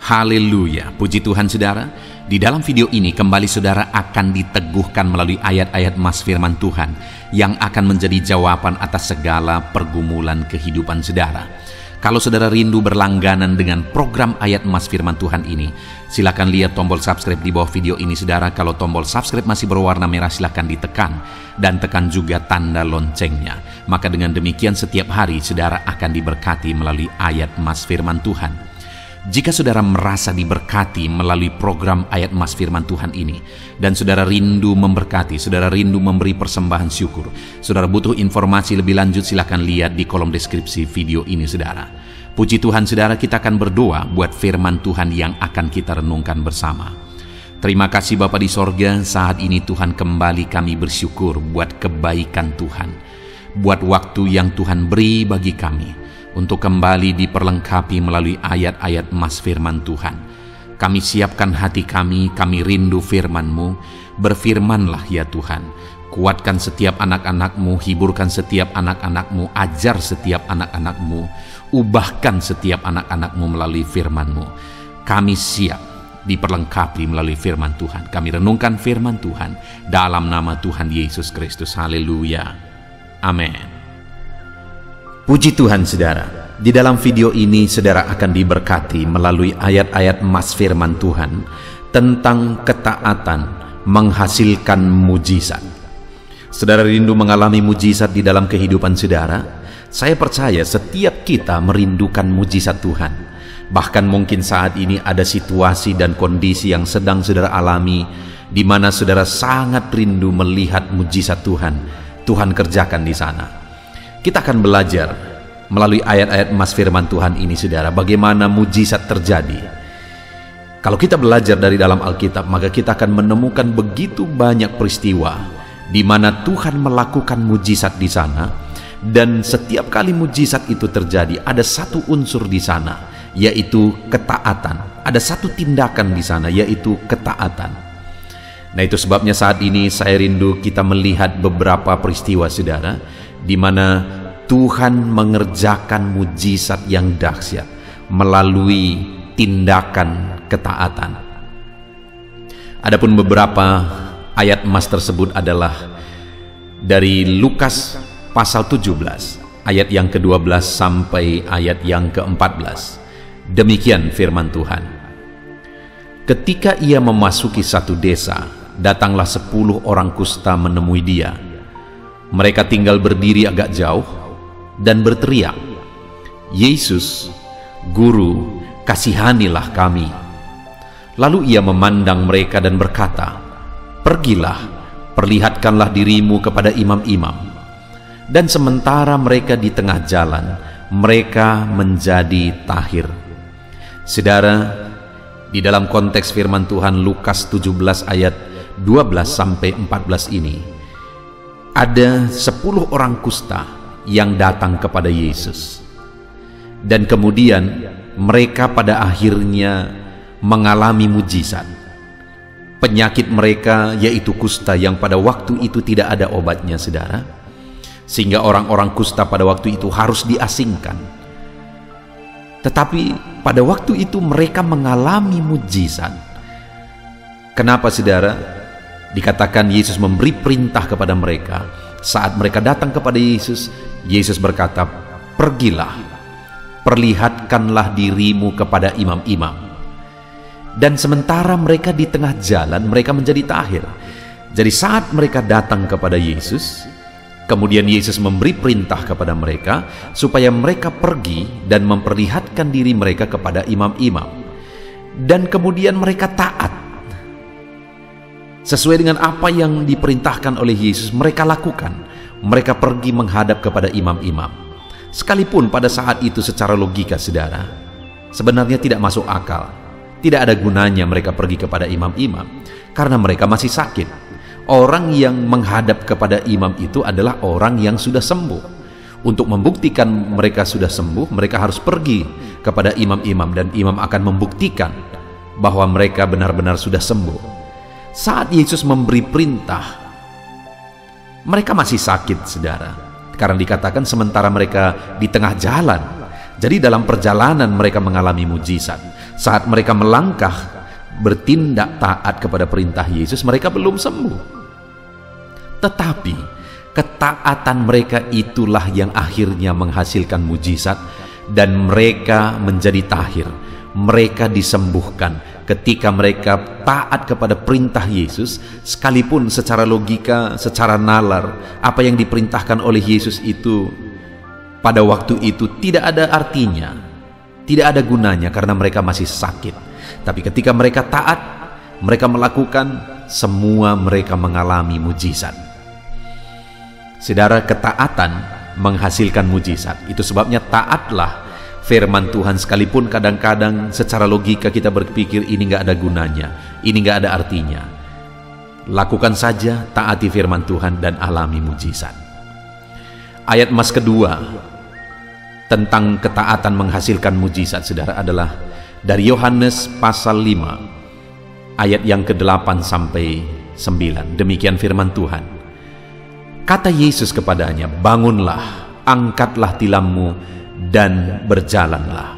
Haleluya, puji Tuhan saudara. Di dalam video ini kembali saudara akan diteguhkan melalui ayat-ayat mas firman Tuhan yang akan menjadi jawaban atas segala pergumulan kehidupan saudara. Kalau saudara rindu berlangganan dengan program ayat mas firman Tuhan ini, silakan lihat tombol subscribe di bawah video ini saudara. Kalau tombol subscribe masih berwarna merah, silakan ditekan dan tekan juga tanda loncengnya. Maka dengan demikian setiap hari saudara akan diberkati melalui ayat mas firman Tuhan. Jika saudara merasa diberkati melalui program ayat mas firman Tuhan ini, dan saudara rindu memberkati, saudara rindu memberi persembahan syukur, saudara butuh informasi lebih lanjut, silakan lihat di kolom deskripsi video ini saudara. Puji Tuhan saudara, kita akan berdoa buat firman Tuhan yang akan kita renungkan bersama. Terima kasih Bapa di sorga, saat ini Tuhan kembali kami bersyukur buat kebaikan Tuhan, buat waktu yang Tuhan beri bagi kami untuk kembali diperlengkapi melalui ayat-ayat mas firman Tuhan. Kami siapkan hati kami rindu firman-Mu. Berfirmanlah ya Tuhan. Kuatkan setiap anak-anak-Mu, hiburkan setiap anak-anak-Mu, ajar setiap anak-anak-Mu, ubahkan setiap anak-anak-Mu melalui firman-Mu. Kami siap diperlengkapi melalui firman Tuhan. Kami renungkan firman Tuhan dalam nama Tuhan Yesus Kristus. Haleluya. Amin. Puji Tuhan saudara, di dalam video ini saudara akan diberkati melalui ayat-ayat mas firman Tuhan tentang ketaatan menghasilkan mujizat. Saudara rindu mengalami mujizat di dalam kehidupan saudara? Saya percaya setiap kita merindukan mujizat Tuhan. Bahkan mungkin saat ini ada situasi dan kondisi yang sedang saudara alami, di mana saudara sangat rindu melihat mujizat Tuhan. Tuhan kerjakan di sana. Kita akan belajar melalui ayat-ayat mas firman Tuhan ini saudara, bagaimana mujizat terjadi. Kalau kita belajar dari dalam Alkitab, maka kita akan menemukan begitu banyak peristiwa di mana Tuhan melakukan mujizat di sana, dan setiap kali mujizat itu terjadi ada satu unsur di sana, yaitu ketaatan. Ada satu tindakan di sana, yaitu ketaatan. Nah, itu sebabnya saat ini saya rindu kita melihat beberapa peristiwa saudara, di mana Tuhan mengerjakan mujizat yang dahsyat melalui tindakan ketaatan. Adapun beberapa ayat emas tersebut adalah dari Lukas pasal 17 ayat yang ke-12 sampai ayat yang ke-14. Demikian firman Tuhan. Ketika ia memasuki satu desa, datanglah 10 orang kusta menemui dia. Mereka tinggal berdiri agak jauh dan berteriak, "Yesus, Guru, kasihanilah kami." Lalu ia memandang mereka dan berkata, "Pergilah, perlihatkanlah dirimu kepada imam-imam." Dan sementara mereka di tengah jalan, mereka menjadi tahir. Saudara, di dalam konteks firman Tuhan Lukas 17 ayat 12 sampai 14 ini, ada 10 orang kusta yang datang kepada Yesus, dan kemudian mereka pada akhirnya mengalami mujizat. Penyakit mereka yaitu kusta yang pada waktu itu tidak ada obatnya saudara, sehingga orang-orang kusta pada waktu itu harus diasingkan. Tetapi pada waktu itu mereka mengalami mujizat. Kenapa saudara? Dikatakan Yesus memberi perintah kepada mereka. Saat mereka datang kepada Yesus, Yesus berkata, "Pergilah, perlihatkanlah dirimu kepada imam-imam." Dan sementara mereka di tengah jalan, mereka menjadi tahir. Jadi saat mereka datang kepada Yesus, kemudian Yesus memberi perintah kepada mereka supaya mereka pergi dan memperlihatkan diri mereka kepada imam-imam. Dan kemudian mereka taat. Sesuai dengan apa yang diperintahkan oleh Yesus, mereka lakukan. Mereka pergi menghadap kepada imam-imam. Sekalipun pada saat itu secara logika saudara, sebenarnya tidak masuk akal. Tidak ada gunanya mereka pergi kepada imam-imam, karena mereka masih sakit. Orang yang menghadap kepada imam itu adalah orang yang sudah sembuh. Untuk membuktikan mereka sudah sembuh, mereka harus pergi kepada imam-imam, dan imam akan membuktikan bahwa mereka benar-benar sudah sembuh. Saat Yesus memberi perintah, mereka masih sakit saudara, karena dikatakan sementara mereka di tengah jalan. Jadi dalam perjalanan mereka mengalami mujizat. Saat mereka melangkah bertindak taat kepada perintah Yesus, mereka belum sembuh. Tetapi ketaatan mereka itulah yang akhirnya menghasilkan mujizat, dan mereka menjadi tahir. Mereka disembuhkan ketika mereka taat kepada perintah Yesus, sekalipun secara logika, secara nalar, apa yang diperintahkan oleh Yesus itu pada waktu itu tidak ada artinya, tidak ada gunanya karena mereka masih sakit. Tapi ketika mereka taat, mereka melakukan, semua mereka mengalami mujizat. Saudara, ketaatan menghasilkan mujizat. Itu sebabnya taatlah firman Tuhan, sekalipun kadang-kadang secara logika kita berpikir ini nggak ada gunanya, ini nggak ada artinya. Lakukan saja, taati firman Tuhan dan alami mujizat. Ayat mas kedua tentang ketaatan menghasilkan mujizat, saudara, adalah dari Yohanes pasal 5 ayat yang ke-8 sampai 9. Demikian firman Tuhan. Kata Yesus kepadanya, "Bangunlah, angkatlah tilammu dan berjalanlah."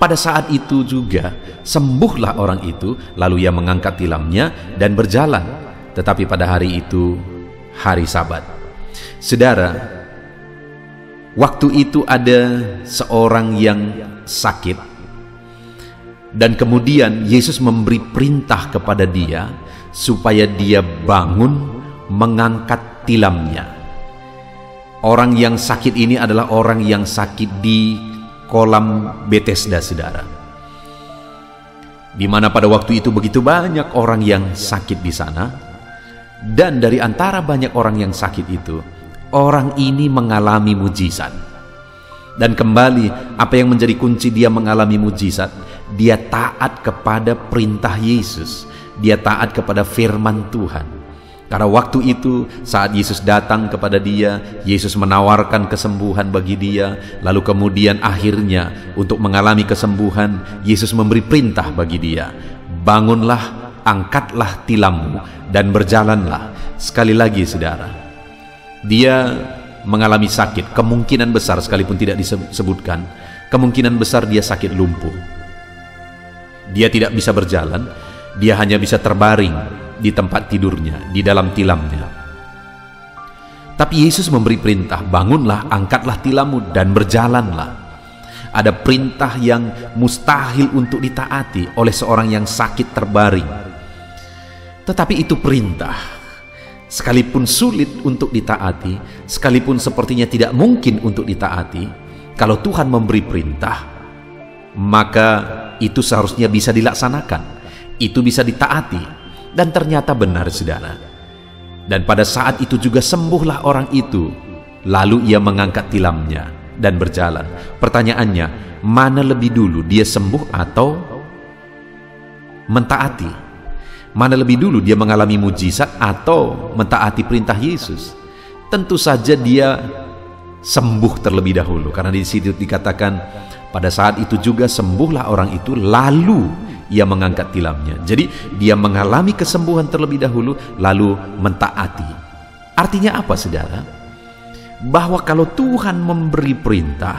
Pada saat itu juga sembuhlah orang itu, lalu ia mengangkat tilamnya dan berjalan. Tetapi pada hari itu hari Sabat. Saudara, waktu itu ada seorang yang sakit, dan kemudian Yesus memberi perintah kepada dia supaya dia bangun mengangkat tilamnya. Orang yang sakit ini adalah orang yang sakit di kolam Bethesda, saudara, di mana pada waktu itu begitu banyak orang yang sakit di sana. Dan dari antara banyak orang yang sakit itu, orang ini mengalami mujizat. Dan kembali, apa yang menjadi kunci dia mengalami mujizat? Dia taat kepada perintah Yesus, dia taat kepada firman Tuhan. Karena waktu itu saat Yesus datang kepada dia, Yesus menawarkan kesembuhan bagi dia. Lalu kemudian akhirnya untuk mengalami kesembuhan, Yesus memberi perintah bagi dia, "Bangunlah, angkatlah tilammu dan berjalanlah." Sekali lagi, saudara, dia mengalami sakit. Kemungkinan besar, sekalipun tidak disebutkan, kemungkinan besar dia sakit lumpuh. Dia tidak bisa berjalan, dia hanya bisa terbaring di tempat tidurnya, di dalam tilamnya. Tapi Yesus memberi perintah, "Bangunlah, angkatlah tilammu dan berjalanlah." Ada perintah yang mustahil untuk ditaati oleh seorang yang sakit terbaring. Tetapi itu perintah. Sekalipun sulit untuk ditaati, sekalipun sepertinya tidak mungkin untuk ditaati, kalau Tuhan memberi perintah, maka itu seharusnya bisa dilaksanakan, itu bisa ditaati. Dan ternyata benar, saudara. Dan pada saat itu juga sembuhlah orang itu, lalu ia mengangkat tilamnya dan berjalan. Pertanyaannya, mana lebih dulu, dia sembuh atau mentaati? Mana lebih dulu, dia mengalami mujizat atau mentaati perintah Yesus? Tentu saja dia sembuh terlebih dahulu, karena di situ dikatakan pada saat itu juga sembuhlah orang itu, lalu ia mengangkat tilamnya. Jadi dia mengalami kesembuhan terlebih dahulu, lalu mentaati. Artinya apa, saudara? Bahwa kalau Tuhan memberi perintah,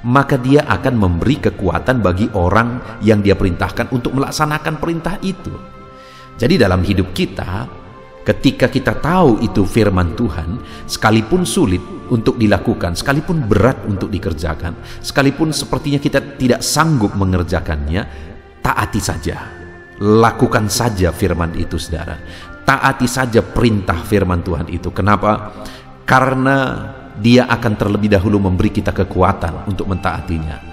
maka dia akan memberi kekuatan bagi orang yang dia perintahkan untuk melaksanakan perintah itu. Jadi dalam hidup kita, ketika kita tahu itu firman Tuhan, sekalipun sulit untuk dilakukan, sekalipun berat untuk dikerjakan, sekalipun sepertinya kita tidak sanggup mengerjakannya, taati saja, lakukan saja firman itu, saudara. Taati saja perintah firman Tuhan itu. Kenapa? Karena dia akan terlebih dahulu memberi kita kekuatan untuk mentaatinya.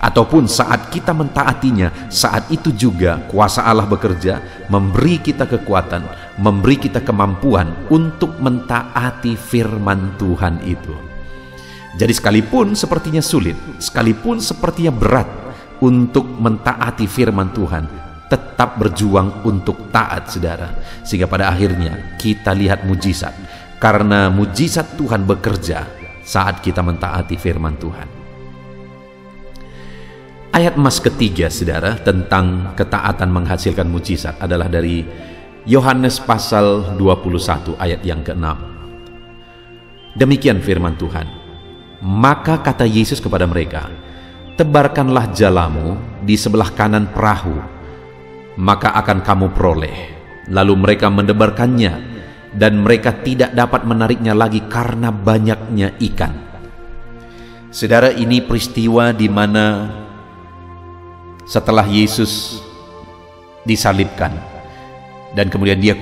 Ataupun saat kita mentaatinya, saat itu juga kuasa Allah bekerja, memberi kita kekuatan, memberi kita kemampuan untuk mentaati firman Tuhan itu. Jadi sekalipun sepertinya sulit, sekalipun sepertinya berat untuk mentaati firman Tuhan, tetap berjuang untuk taat, saudara. Sehingga pada akhirnya kita lihat mujizat. Karena mujizat Tuhan bekerja saat kita mentaati firman Tuhan. Ayat emas ketiga, saudara, tentang ketaatan menghasilkan mujizat adalah dari Yohanes pasal 21 ayat yang ke-6. Demikian firman Tuhan. Maka kata Yesus kepada mereka, tebarkanlah jalamu di sebelah kanan perahu, maka akan kamu peroleh. Lalu mereka mendebarkannya, dan mereka tidak dapat menariknya lagi karena banyaknya ikan. Saudara, ini peristiwa di mana setelah Yesus disalibkan dan kemudian dia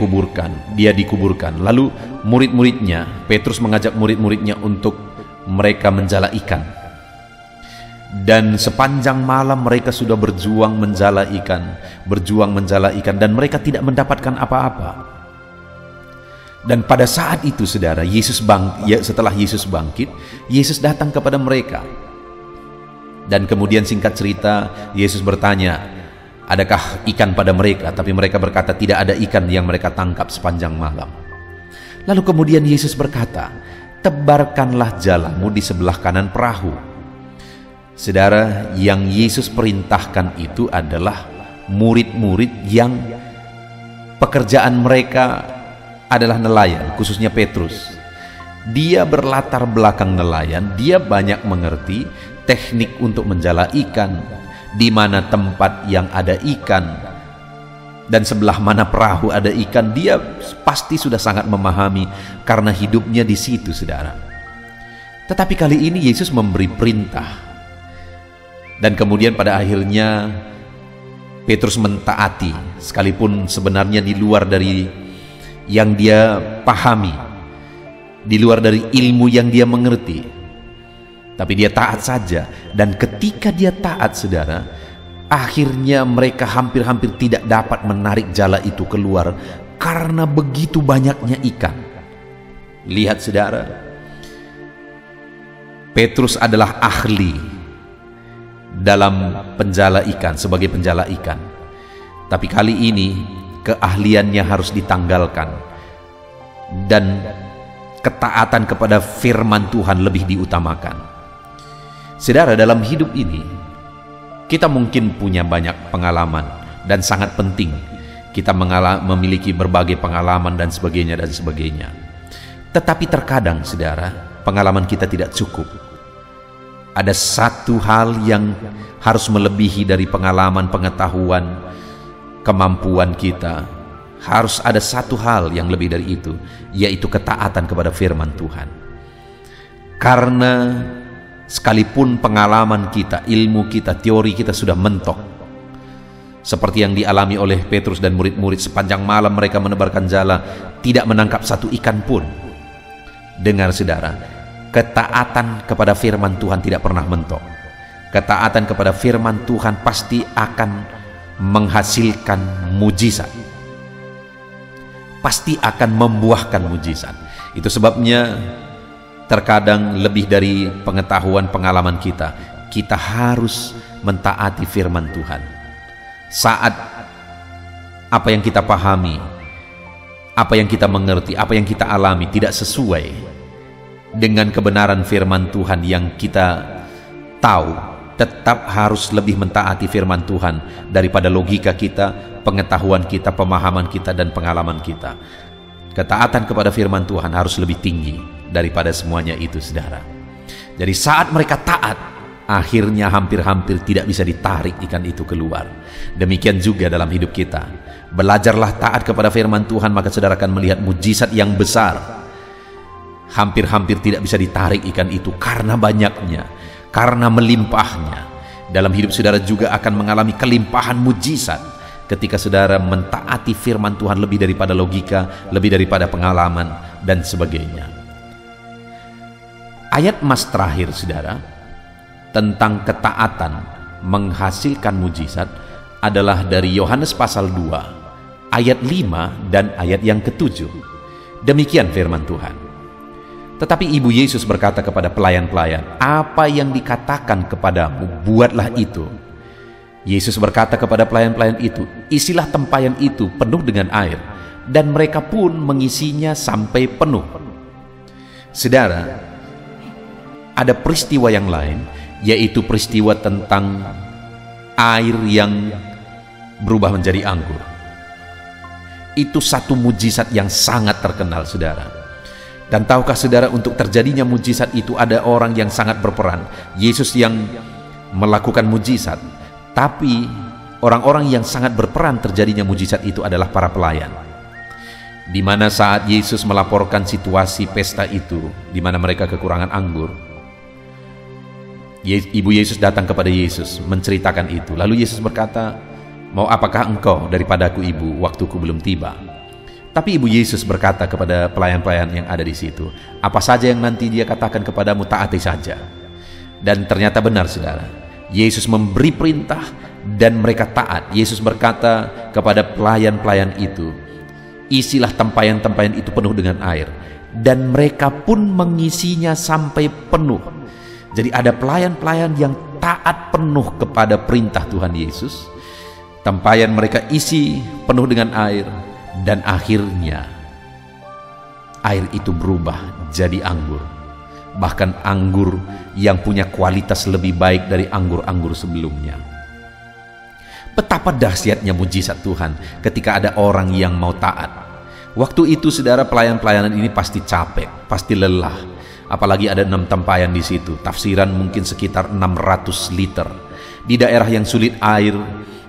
dikuburkan. Lalu murid-muridnya, Petrus mengajak murid-muridnya untuk mereka menjala ikan. Dan sepanjang malam mereka sudah berjuang menjala ikan, dan mereka tidak mendapatkan apa-apa. Dan pada saat itu, saudara, setelah Yesus bangkit, Yesus datang kepada mereka. Dan kemudian singkat cerita, Yesus bertanya, adakah ikan pada mereka? Tapi mereka berkata, tidak ada ikan yang mereka tangkap sepanjang malam. Lalu kemudian Yesus berkata, tebarkanlah jalamu di sebelah kanan perahu. Saudara, yang Yesus perintahkan itu adalah murid-murid yang pekerjaan mereka adalah nelayan, khususnya Petrus. Dia berlatar belakang nelayan, dia banyak mengerti teknik untuk menjala ikan, di mana tempat yang ada ikan dan sebelah mana perahu ada ikan. Dia pasti sudah sangat memahami karena hidupnya di situ, saudara. Tetapi kali ini Yesus memberi perintah, dan kemudian pada akhirnya Petrus mentaati, sekalipun sebenarnya di luar dari yang dia pahami, di luar dari ilmu yang dia mengerti. Tapi dia taat saja. Dan ketika dia taat, saudara, akhirnya mereka hampir-hampir tidak dapat menarik jala itu keluar karena begitu banyaknya ikan. Lihat, saudara, Petrus adalah ahli dalam penjala ikan, sebagai penjala ikan. Tapi kali ini keahliannya harus ditanggalkan, dan ketaatan kepada firman Tuhan lebih diutamakan. Saudara, dalam hidup ini kita mungkin punya banyak pengalaman, dan sangat penting kita memiliki berbagai pengalaman dan sebagainya. Tetapi terkadang, saudara, pengalaman kita tidak cukup. Ada satu hal yang harus melebihi dari pengalaman, pengetahuan, kemampuan kita. Harus ada satu hal yang lebih dari itu, yaitu ketaatan kepada firman Tuhan. Karena sekalipun pengalaman kita, ilmu kita, teori kita sudah mentok, seperti yang dialami oleh Petrus dan murid-murid, sepanjang malam mereka menebarkan jala, tidak menangkap satu ikan pun. Dengar, saudara, ketaatan kepada firman Tuhan tidak pernah mentok. Ketaatan kepada firman Tuhan pasti akan menghasilkan mujizat, pasti akan membuahkan mujizat. Itu sebabnya terkadang lebih dari pengetahuan, pengalaman kita harus mentaati firman Tuhan. Saat apa yang kita pahami, apa yang kita mengerti, apa yang kita alami tidak sesuai dengan kebenaran firman Tuhan yang kita tahu, tetap harus lebih mentaati firman Tuhan daripada logika kita, pengetahuan kita, pemahaman kita, dan pengalaman kita. Ketaatan kepada firman Tuhan harus lebih tinggi daripada semuanya itu, saudara. Jadi saat mereka taat, akhirnya hampir-hampir tidak bisa ditarik ikan itu keluar. Demikian juga dalam hidup kita. Belajarlah taat kepada firman Tuhan, maka saudara akan melihat mujizat yang besar. Hampir-hampir tidak bisa ditarik ikan itu karena banyaknya, karena melimpahnya. Dalam hidup saudara juga akan mengalami kelimpahan mujizat ketika saudara mentaati firman Tuhan lebih daripada logika, lebih daripada pengalaman, dan sebagainya. Ayat mas terakhir, saudara, tentang ketaatan menghasilkan mujizat adalah dari Yohanes pasal 2 ayat 5 dan ayat yang ke-7. Demikian firman Tuhan. Tetapi Ibu Yesus berkata kepada pelayan-pelayan, apa yang dikatakan kepadamu, buatlah itu. Yesus berkata kepada pelayan-pelayan itu, isilah tempayan itu penuh dengan air, dan mereka pun mengisinya sampai penuh. Saudara, ada peristiwa yang lain, yaitu peristiwa tentang air yang berubah menjadi anggur. Itu satu mujizat yang sangat terkenal, saudara. Dan tahukah saudara, untuk terjadinya mujizat itu ada orang yang sangat berperan. Yesus yang melakukan mujizat, tapi orang-orang yang sangat berperan terjadinya mujizat itu adalah para pelayan. Di mana saat Yesus melaporkan situasi pesta itu, di mana mereka kekurangan anggur, ibu Yesus datang kepada Yesus menceritakan itu. Lalu Yesus berkata, "Mau apakah engkau daripadaku, ibu, waktuku belum tiba?" Tapi ibu Yesus berkata kepada pelayan-pelayan yang ada di situ, "Apa saja yang nanti dia katakan kepadamu, taati saja." Dan ternyata benar, saudara. Yesus memberi perintah dan mereka taat. Yesus berkata kepada pelayan-pelayan itu, "Isilah tempayan-tempayan itu penuh dengan air." Dan mereka pun mengisinya sampai penuh. Jadi ada pelayan-pelayan yang taat penuh kepada perintah Tuhan Yesus. Tempayan mereka isi penuh dengan air, dan akhirnya air itu berubah jadi anggur. Bahkan anggur yang punya kualitas lebih baik dari anggur-anggur sebelumnya. Betapa dahsyatnya mujizat Tuhan ketika ada orang yang mau taat. Waktu itu, saudara, pelayan-pelayanan ini pasti capek, pasti lelah. Apalagi ada 6 tempayan di situ. Tafsiran mungkin sekitar 600 liter. Di daerah yang sulit air,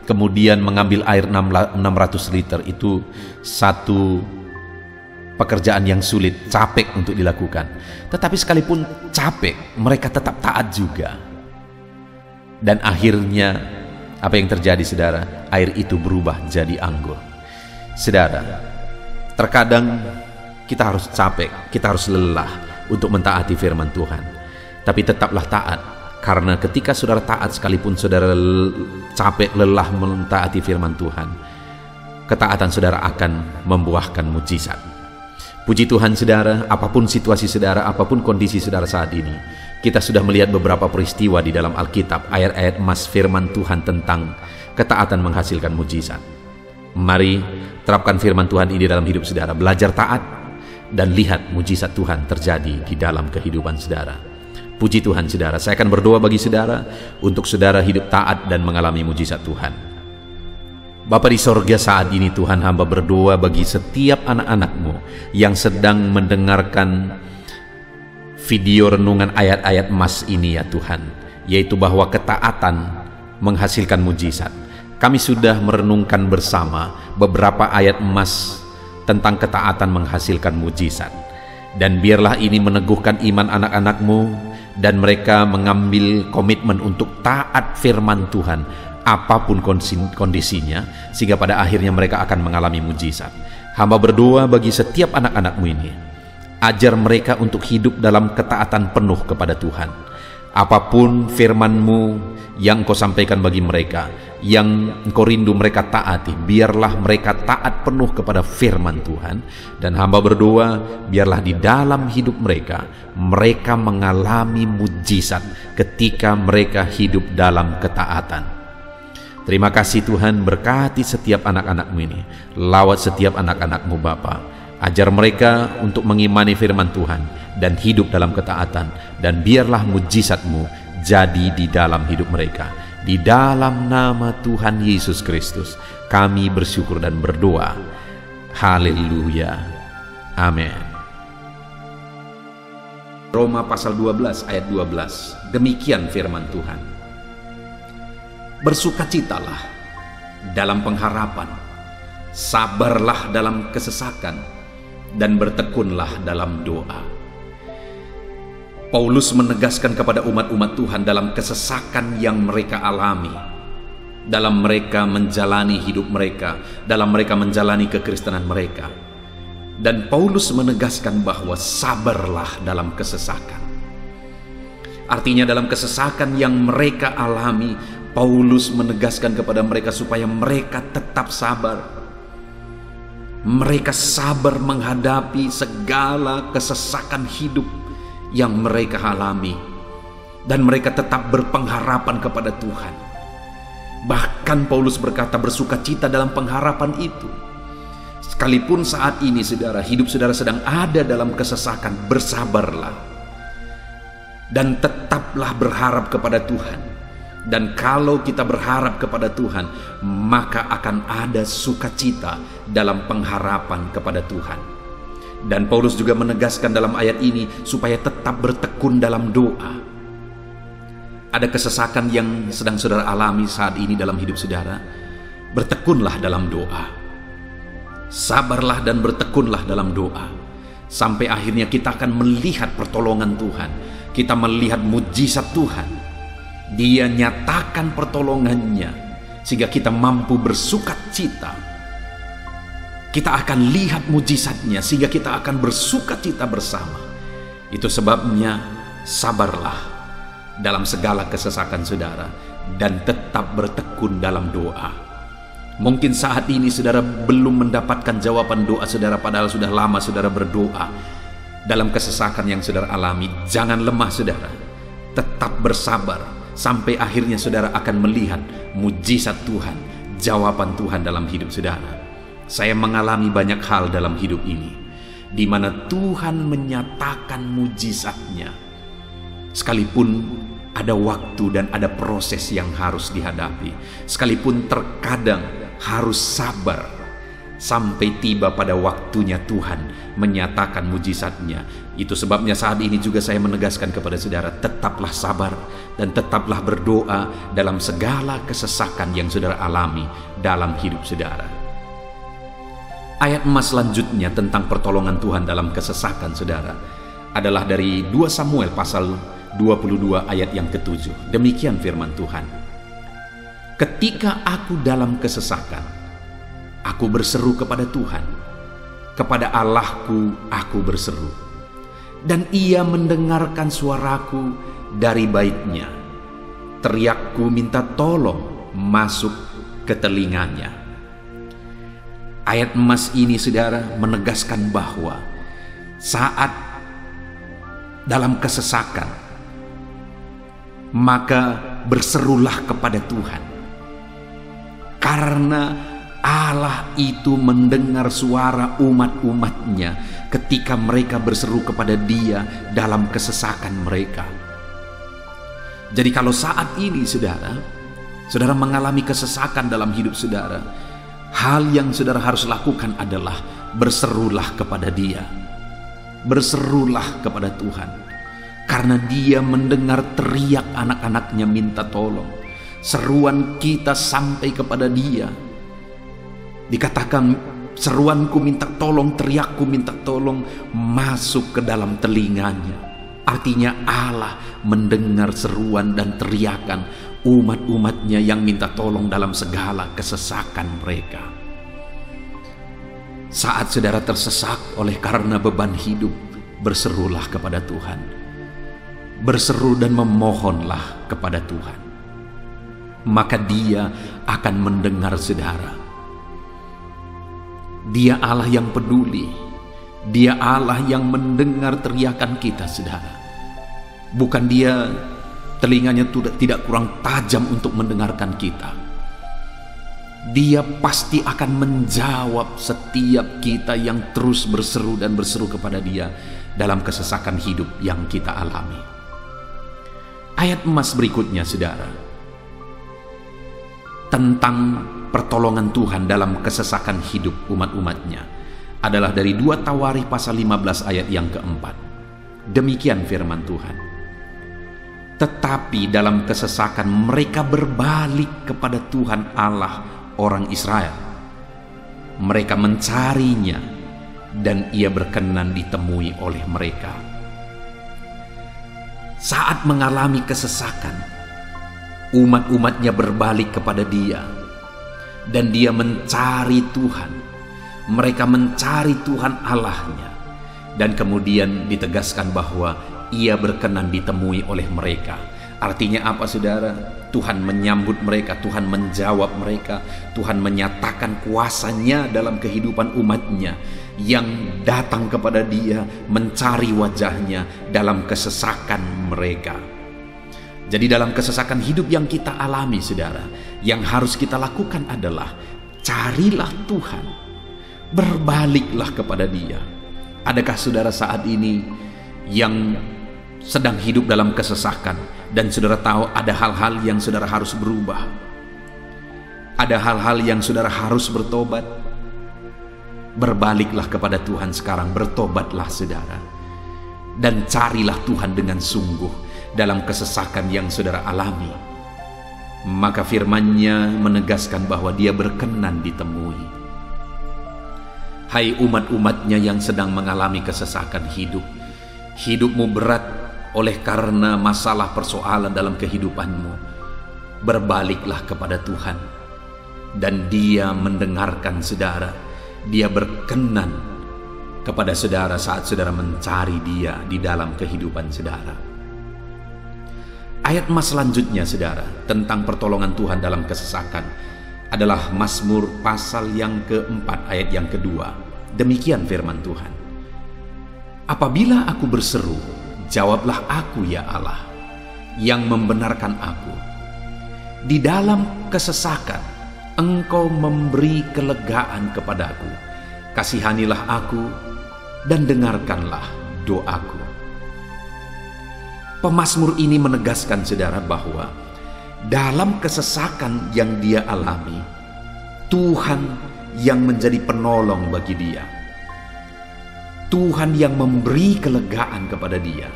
kemudian mengambil air 600 liter itu satu pekerjaan yang sulit, capek untuk dilakukan. Tetapi sekalipun capek, mereka tetap taat juga. Dan akhirnya apa yang terjadi, saudara? Air itu berubah jadi anggur. Saudara, terkadang kita harus capek, kita harus lelah untuk mentaati firman Tuhan. Tapi tetaplah taat, karena ketika saudara taat, sekalipun saudara capek, lelah mentaati firman Tuhan, ketaatan saudara akan membuahkan mujizat. Puji Tuhan, saudara, apapun situasi saudara, apapun kondisi saudara saat ini, kita sudah melihat beberapa peristiwa di dalam Alkitab, ayat-ayat emas firman Tuhan tentang ketaatan menghasilkan mujizat. Mari terapkan firman Tuhan ini dalam hidup saudara, belajar taat, dan lihat mujizat Tuhan terjadi di dalam kehidupan saudara. Puji Tuhan, saudara. Saya akan berdoa bagi saudara, untuk saudara hidup taat dan mengalami mujizat Tuhan. Bapa di sorga, saat ini Tuhan, hamba berdoa bagi setiap anak-anak-Mu yang sedang mendengarkan video renungan ayat-ayat emas ini, ya Tuhan, yaitu bahwa ketaatan menghasilkan mujizat. Kami sudah merenungkan bersama beberapa ayat emas tentang ketaatan menghasilkan mujizat. Dan biarlah ini meneguhkan iman anak-anak-Mu, dan mereka mengambil komitmen untuk taat firman Tuhan apapun kondisinya, sehingga pada akhirnya mereka akan mengalami mujizat. Hamba berdoa bagi setiap anak-anak-Mu ini, ajar mereka untuk hidup dalam ketaatan penuh kepada Tuhan. Apapun firman-Mu yang Engkau sampaikan bagi mereka, yang Engkau rindu mereka taati, biarlah mereka taat penuh kepada firman Tuhan. Dan hamba berdoa, biarlah di dalam hidup mereka, mereka mengalami mujizat ketika mereka hidup dalam ketaatan. Terima kasih Tuhan, berkati setiap anak-anak-Mu ini, lawat setiap anak-anak-Mu Bapa. Ajar mereka untuk mengimani firman Tuhan dan hidup dalam ketaatan, dan biarlah mujizat-Mu jadi di dalam hidup mereka. Di dalam nama Tuhan Yesus Kristus kami bersyukur dan berdoa. Haleluya. Amin. Roma pasal 12 ayat 12. Demikian firman Tuhan. Bersukacitalah dalam pengharapan, sabarlah dalam kesesakan, dan bertekunlah dalam doa. Paulus menegaskan kepada umat-umat Tuhan dalam kesesakan yang mereka alami, dalam mereka menjalani hidup mereka, dalam mereka menjalani kekristenan mereka. Dan Paulus menegaskan bahwa sabarlah dalam kesesakan. Artinya dalam kesesakan yang mereka alami, Paulus menegaskan kepada mereka supaya mereka tetap sabar. Mereka sabar menghadapi segala kesesakan hidup yang mereka alami, dan mereka tetap berpengharapan kepada Tuhan. Bahkan Paulus berkata bersukacita dalam pengharapan itu. Sekalipun saat ini saudara, hidup saudara sedang ada dalam kesesakan, bersabarlah dan tetaplah berharap kepada Tuhan. Dan kalau kita berharap kepada Tuhan, maka akan ada sukacita dalam pengharapan kepada Tuhan. Dan Paulus juga menegaskan dalam ayat ini supaya tetap bertekun dalam doa. ada kesesakan yang sedang saudara alami saat ini dalam hidup saudara, bertekunlah dalam doa. Sabarlah dan bertekunlah dalam doa. Sampai akhirnya kita akan melihat pertolongan Tuhan. Kita melihat mujizat Tuhan. Dia nyatakan pertolongannya sehingga kita mampu bersukacita. Kita akan lihat mujizatnya sehingga kita akan bersukacita bersama. Itu sebabnya sabarlah dalam segala kesesakan saudara dan tetap bertekun dalam doa. Mungkin saat ini saudara belum mendapatkan jawaban doa saudara, padahal sudah lama saudara berdoa dalam kesesakan yang saudara alami. Jangan lemah saudara, tetap bersabar sampai akhirnya saudara akan melihat mujizat Tuhan, jawaban Tuhan dalam hidup saudara. Saya mengalami banyak hal dalam hidup ini di mana Tuhan menyatakan mujizatnya, sekalipun ada waktu dan ada proses yang harus dihadapi, sekalipun terkadang harus sabar sampai tiba pada waktunya Tuhan menyatakan mujizatnya. Itu sebabnya saat ini juga saya menegaskan kepada saudara, tetaplah sabar dan tetaplah berdoa dalam segala kesesakan yang saudara alami dalam hidup saudara. Ayat emas selanjutnya tentang pertolongan Tuhan dalam kesesakan saudara adalah dari 2 Samuel pasal 22 ayat yang ke-7. Demikian firman Tuhan. Ketika aku dalam kesesakan, aku berseru kepada Tuhan, kepada Allahku aku berseru, dan Ia mendengarkan suaraku dari baitnya. Teriakku minta tolong masuk ke telinganya. Ayat emas ini saudara menegaskan bahwa saat dalam kesesakan, maka berserulah kepada Tuhan. Karena Allah itu mendengar suara umat-umatnya ketika mereka berseru kepada Dia dalam kesesakan mereka. Jadi kalau saat ini saudara mengalami kesesakan dalam hidup saudara, hal yang saudara harus lakukan adalah berserulah kepada Dia. Berserulah kepada Tuhan. Karena Dia mendengar teriak anak-anaknya minta tolong. Seruan kita sampai kepada Dia. Dikatakan seruanku minta tolong, teriakku minta tolong masuk ke dalam telinganya. Artinya Allah mendengar seruan dan teriakan umat-umatnya yang minta tolong dalam segala kesesakan mereka. Saat saudara tersesak oleh karena beban hidup, berserulah kepada Tuhan. Berseru dan memohonlah kepada Tuhan. Maka Dia akan mendengar saudara. Dia Allah yang peduli. Dia Allah yang mendengar teriakan kita saudara. Bukan Dia telinganya tidak kurang tajam untuk mendengarkan kita. Dia pasti akan menjawab setiap kita yang terus berseru dan berseru kepada Dia dalam kesesakan hidup yang kita alami. Ayat emas berikutnya saudara, tentang pertolongan Tuhan dalam kesesakan hidup umat-umatnya adalah dari 2 Tawarikh pasal 15 ayat yang keempat. Demikian firman Tuhan. Tetapi dalam kesesakan mereka berbalik kepada Tuhan Allah orang Israel. Mereka mencarinya dan Ia berkenan ditemui oleh mereka. Saat mengalami kesesakan, umat-umatnya berbalik kepada Dia dan Dia mencari Tuhan. Mereka mencari Tuhan Allahnya, dan kemudian ditegaskan bahwa Ia berkenan ditemui oleh mereka. Artinya apa saudara? Tuhan menyambut mereka, Tuhan menjawab mereka, Tuhan menyatakan kuasa-Nya dalam kehidupan umatnya yang datang kepada Dia, mencari wajah-Nya dalam kesesakan mereka. Jadi dalam kesesakan hidup yang kita alami saudara, yang harus kita lakukan adalah carilah Tuhan, berbaliklah kepada Dia. Adakah saudara saat ini yang sedang hidup dalam kesesakan dan saudara tahu ada hal-hal yang saudara harus berubah? Ada hal-hal yang saudara harus bertobat? Berbaliklah kepada Tuhan sekarang, bertobatlah saudara, dan carilah Tuhan dengan sungguh. dalam kesesakan yang saudara alami. Maka firman-Nya menegaskan bahwa Dia berkenan ditemui. Hai umat-umat-Nya yang sedang mengalami kesesakan hidup, hidupmu berat oleh karena masalah persoalan dalam kehidupanmu, berbaliklah kepada Tuhan, dan Dia mendengarkan saudara. Dia berkenan kepada saudara saat saudara mencari Dia di dalam kehidupan saudara. Ayat mas selanjutnya saudara tentang pertolongan Tuhan dalam kesesakan adalah Mazmur pasal yang keempat ayat yang kedua. Demikian firman Tuhan. Apabila aku berseru, jawablah aku ya Allah, yang membenarkan aku. Di dalam kesesakan Engkau memberi kelegaan kepadaku. Kasihanilah aku dan dengarkanlah doaku. Pemazmur ini menegaskan saudara bahwa dalam kesesakan yang dia alami, Tuhan yang menjadi penolong bagi dia. Tuhan yang memberi kelegaan kepada dia.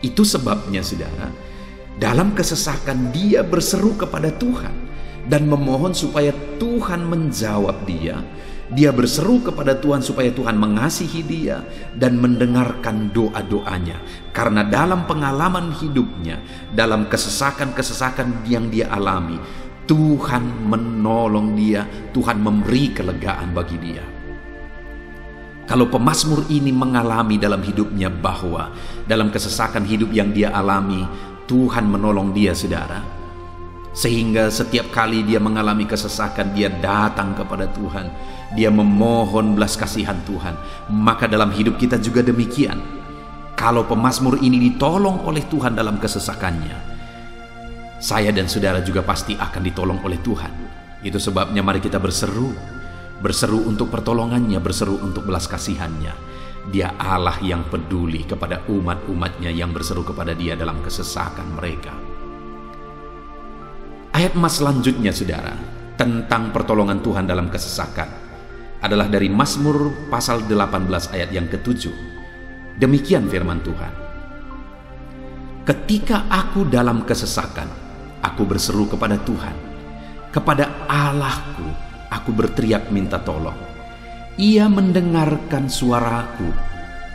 Itu sebabnya saudara, dalam kesesakan dia berseru kepada Tuhan dan memohon supaya Tuhan menjawab dia. Dia berseru kepada Tuhan supaya Tuhan mengasihi dia dan mendengarkan doa-doanya. Karena dalam pengalaman hidupnya, dalam kesesakan-kesesakan yang dia alami, Tuhan menolong dia, Tuhan memberi kelegaan bagi dia. Kalau pemazmur ini mengalami dalam hidupnya bahwa dalam kesesakan hidup yang dia alami, Tuhan menolong dia saudara, sehingga setiap kali dia mengalami kesesakan, dia datang kepada Tuhan, dia memohon belas kasihan Tuhan. Maka dalam hidup kita juga demikian. Kalau pemazmur ini ditolong oleh Tuhan dalam kesesakannya, saya dan saudara juga pasti akan ditolong oleh Tuhan. Itu sebabnya mari kita berseru untuk pertolongannya, berseru untuk belas kasihannya. Dia Allah yang peduli kepada umat-umatnya yang berseru kepada dia dalam kesesakan mereka. Ayat mas selanjutnya saudara tentang pertolongan Tuhan dalam kesesakan adalah dari Mazmur pasal 18 ayat yang ke-7. Demikian firman Tuhan. Ketika aku dalam kesesakan, aku berseru kepada Tuhan. Kepada Allahku, aku berteriak minta tolong. Ia mendengarkan suaraku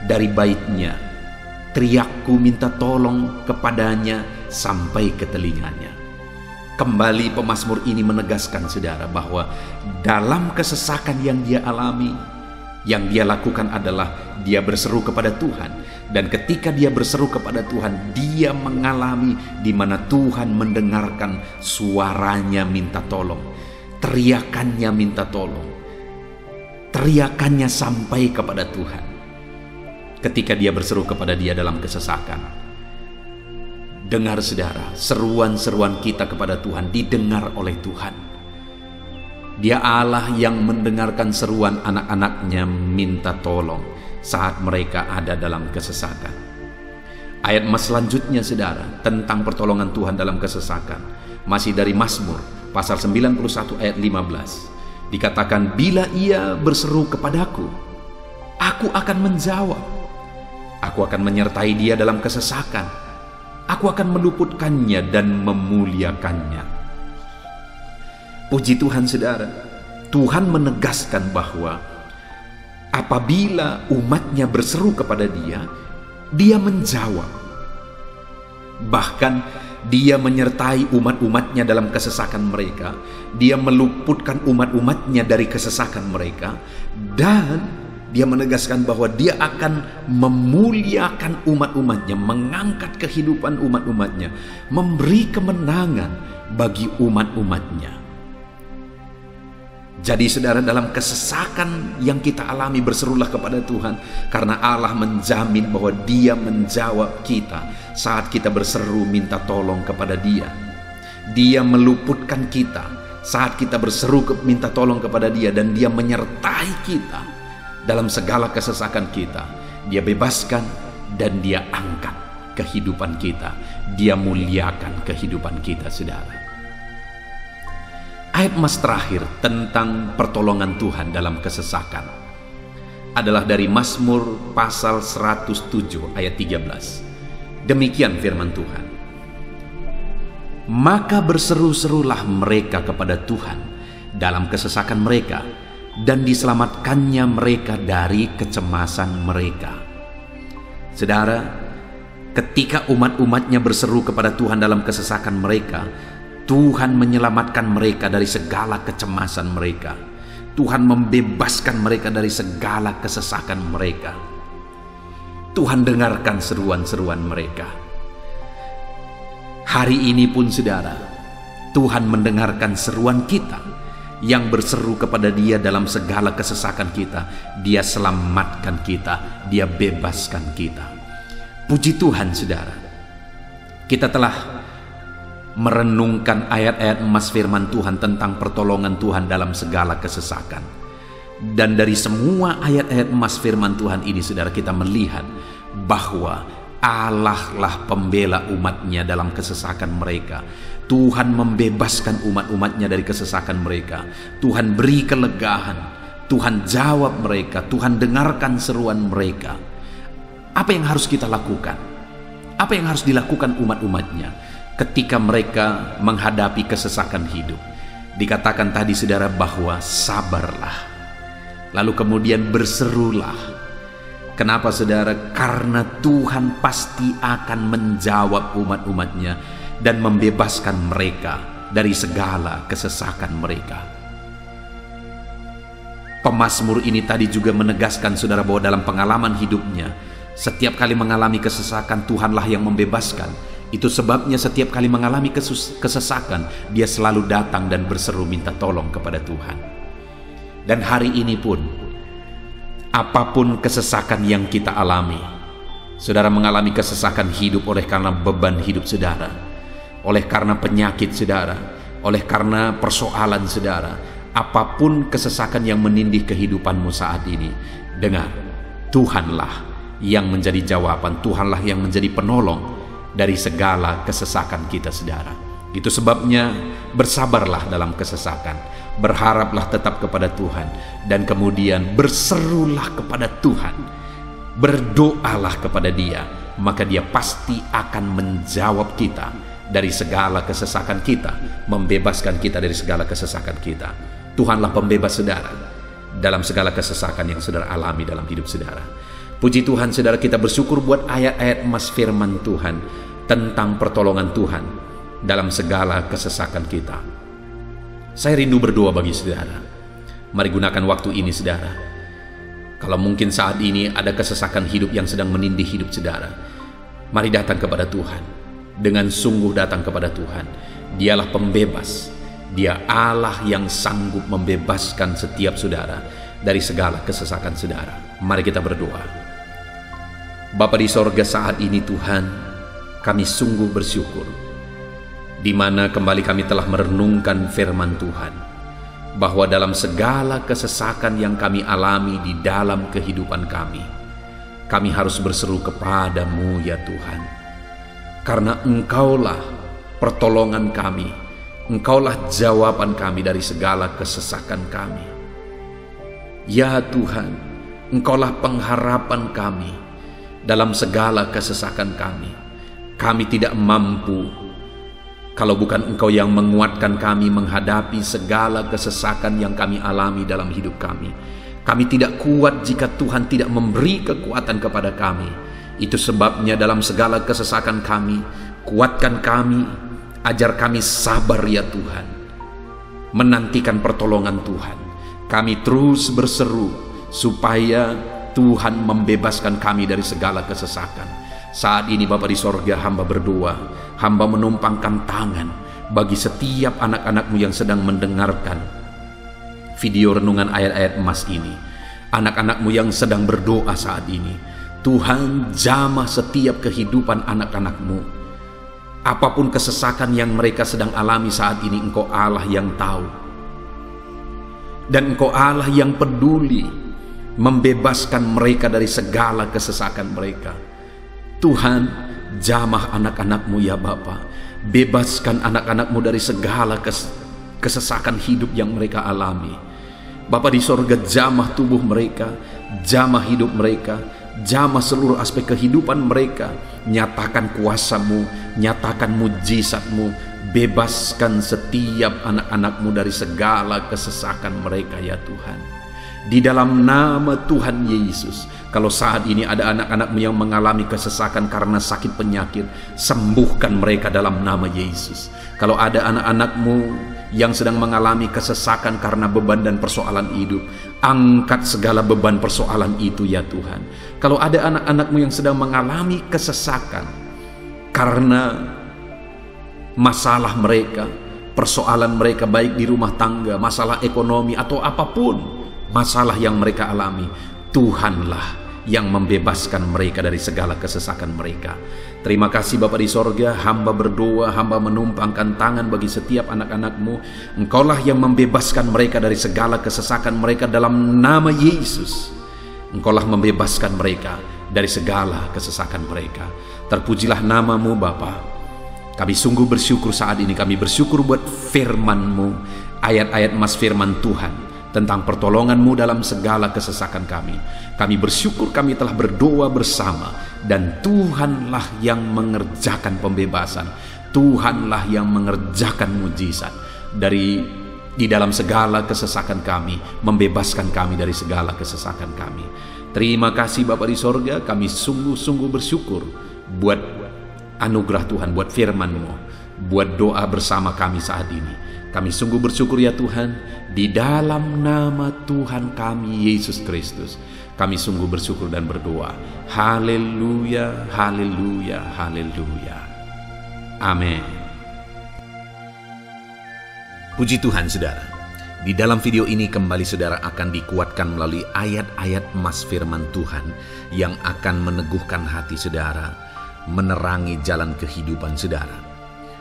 dari bait-Nya. Teriakku minta tolong kepadanya sampai ke telinganya. Kembali pemazmur ini menegaskan saudara bahwa dalam kesesakan yang dia alami, yang dia lakukan adalah dia berseru kepada Tuhan. Dan ketika dia berseru kepada Tuhan, dia mengalami di mana Tuhan mendengarkan suaranya minta tolong, teriakannya minta tolong, teriakannya sampai kepada Tuhan. Ketika dia berseru kepada dia dalam kesesakan, dengar saudara, seruan-seruan kita kepada Tuhan didengar oleh Tuhan. Dia Allah yang mendengarkan seruan anak-anaknya minta tolong saat mereka ada dalam kesesakan. Ayat mas selanjutnya saudara tentang pertolongan Tuhan dalam kesesakan masih dari Mazmur pasal 91 ayat 15. Dikatakan, bila ia berseru kepadaku, aku akan menjawab. Aku akan menyertai dia dalam kesesakan. Aku akan meluputkannya dan memuliakannya. Puji Tuhan saudara, Tuhan menegaskan bahwa apabila umatnya berseru kepada dia, dia menjawab. Bahkan dia menyertai umat-umatnya dalam kesesakan mereka. Dia meluputkan umat-umatnya dari kesesakan mereka. Dan dia menegaskan bahwa dia akan memuliakan umat-umatnya, mengangkat kehidupan umat-umatnya, memberi kemenangan bagi umat-umatnya. Jadi saudara, dalam kesesakan yang kita alami berserulah kepada Tuhan, karena Allah menjamin bahwa dia menjawab kita saat kita berseru minta tolong kepada dia. Dia meluputkan kita saat kita berseru minta tolong kepada dia, dan dia menyertai kita dalam segala kesesakan kita. Dia bebaskan dan dia angkat kehidupan kita. Dia muliakan kehidupan kita saudara. Ayat mas terakhir tentang pertolongan Tuhan dalam kesesakan adalah dari Mazmur pasal 107 ayat 13. Demikian firman Tuhan. Maka berseru-serulah mereka kepada Tuhan dalam kesesakan mereka, dan diselamatkannya mereka dari kecemasan mereka. Saudara, ketika umat-umatnya berseru kepada Tuhan dalam kesesakan mereka, Tuhan menyelamatkan mereka dari segala kecemasan mereka. Tuhan membebaskan mereka dari segala kesesakan mereka. Tuhan dengarkan seruan-seruan mereka. Hari ini pun saudara, Tuhan mendengarkan seruan kita yang berseru kepada Dia dalam segala kesesakan kita. Dia selamatkan kita, Dia bebaskan kita. Puji Tuhan saudara, kita telah merenungkan ayat-ayat emas firman Tuhan tentang pertolongan Tuhan dalam segala kesesakan. Dan dari semua ayat-ayat emas firman Tuhan ini saudara, kita melihat bahwa Allah lah pembela umatnya dalam kesesakan mereka. Tuhan membebaskan umat-umatnya dari kesesakan mereka. Tuhan beri kelegaan, Tuhan jawab mereka, Tuhan dengarkan seruan mereka. Apa yang harus kita lakukan? Apa yang harus dilakukan umat-umatnya ketika mereka menghadapi kesesakan hidup? Dikatakan tadi saudara bahwa sabarlah, lalu kemudian berserulah. Kenapa saudara? Karena Tuhan pasti akan menjawab umat-umatnya dan membebaskan mereka dari segala kesesakan mereka. Pemazmur ini tadi juga menegaskan saudara bahwa dalam pengalaman hidupnya, setiap kali mengalami kesesakan, Tuhanlah yang membebaskan. Itu sebabnya setiap kali mengalami kesesakan, dia selalu datang dan berseru minta tolong kepada Tuhan. Dan hari ini pun, apapun kesesakan yang kita alami, saudara mengalami kesesakan hidup oleh karena beban hidup saudara, oleh karena penyakit saudara, oleh karena persoalan saudara, apapun kesesakan yang menindih kehidupanmu saat ini, dengar, Tuhanlah yang menjadi jawaban, Tuhanlah yang menjadi penolong dari segala kesesakan kita saudara. Itu sebabnya bersabarlah dalam kesesakan, berharaplah tetap kepada Tuhan, dan kemudian berserulah kepada Tuhan, berdoalah kepada Dia, maka Dia pasti akan menjawab kita dari segala kesesakan kita, membebaskan kita dari segala kesesakan kita. Tuhanlah pembebas saudara dalam segala kesesakan yang saudara alami dalam hidup saudara. Puji Tuhan saudara, kita bersyukur buat ayat-ayat emas firman Tuhan tentang pertolongan Tuhan dalam segala kesesakan kita. Saya rindu berdoa bagi saudara. Mari gunakan waktu ini saudara. Kalau mungkin saat ini ada kesesakan hidup yang sedang menindih hidup saudara, mari datang kepada Tuhan. Dengan sungguh datang kepada Tuhan. Dialah pembebas. Dia Allah yang sanggup membebaskan setiap saudara dari segala kesesakan saudara. Mari kita berdoa. Bapa di sorga, saat ini Tuhan, kami sungguh bersyukur di mana kembali kami telah merenungkan firman Tuhan, bahwa dalam segala kesesakan yang kami alami di dalam kehidupan kami harus berseru kepadamu ya Tuhan, karena Engkaulah pertolongan kami, Engkaulah jawaban kami dari segala kesesakan kami. Ya Tuhan, Engkaulah pengharapan kami dalam segala kesesakan kami. Kami tidak mampu kalau bukan Engkau yang menguatkan kami menghadapi segala kesesakan yang kami alami dalam hidup kami. Kami tidak kuat jika Tuhan tidak memberi kekuatan kepada kami. Itu sebabnya dalam segala kesesakan kami, kuatkan kami, ajar kami sabar ya Tuhan, menantikan pertolongan Tuhan. Kami terus berseru supaya Tuhan membebaskan kami dari segala kesesakan. Saat ini Bapa di sorga, hamba berdoa, hamba menumpangkan tangan bagi setiap anak-anak-Mu yang sedang mendengarkan video renungan ayat-ayat emas ini. Anak-anak-Mu yang sedang berdoa saat ini, Tuhan jamah setiap kehidupan anak-anak-Mu. Apapun kesesakan yang mereka sedang alami saat ini, Engkau Allah yang tahu, dan Engkau Allah yang peduli membebaskan mereka dari segala kesesakan mereka. Tuhan, jamah anak-anak-Mu ya Bapa, bebaskan anak-anak-Mu dari segala kesesakan hidup yang mereka alami. Bapa di sorga, jamah tubuh mereka, jamah hidup mereka, jamah seluruh aspek kehidupan mereka. Nyatakan kuasa-Mu, nyatakan mujizat-Mu, bebaskan setiap anak-anak-Mu dari segala kesesakan mereka ya Tuhan. Di dalam nama Tuhan Yesus, kalau saat ini ada anak-anak-Mu yang mengalami kesesakan karena sakit penyakit, sembuhkan mereka dalam nama Yesus. Kalau ada anak-anak-Mu yang sedang mengalami kesesakan karena beban dan persoalan hidup, angkat segala beban persoalan itu ya Tuhan. Kalau ada anak-anak-Mu yang sedang mengalami kesesakan karena masalah mereka, persoalan mereka baik di rumah tangga, masalah ekonomi atau apapun masalah yang mereka alami, Tuhanlah yang membebaskan mereka dari segala kesesakan mereka. Terima kasih Bapa di sorga, hamba berdoa, hamba menumpangkan tangan bagi setiap anak-anak-Mu. Engkaulah yang membebaskan mereka dari segala kesesakan mereka dalam nama Yesus. Engkaulah membebaskan mereka dari segala kesesakan mereka. Terpujilah nama-Mu Bapa. Kami sungguh bersyukur saat ini, kami bersyukur buat firman-Mu, ayat-ayat Mas firman Tuhan tentang pertolongan-Mu dalam segala kesesakan kami. Kami bersyukur kami telah berdoa bersama, dan Tuhanlah yang mengerjakan pembebasan, Tuhanlah yang mengerjakan mujizat di dalam segala kesesakan kami, membebaskan kami dari segala kesesakan kami. Terima kasih Bapa di sorga, kami sungguh-sungguh bersyukur buat anugerah Tuhan, buat firman-Mu, buat doa bersama kami saat ini. Kami sungguh bersyukur ya Tuhan, di dalam nama Tuhan kami Yesus Kristus, kami sungguh bersyukur dan berdoa. Haleluya, haleluya, haleluya. Amin. Puji Tuhan saudara, di dalam video ini kembali saudara akan dikuatkan melalui ayat-ayat Mas firman Tuhan yang akan meneguhkan hati saudara, menerangi jalan kehidupan saudara.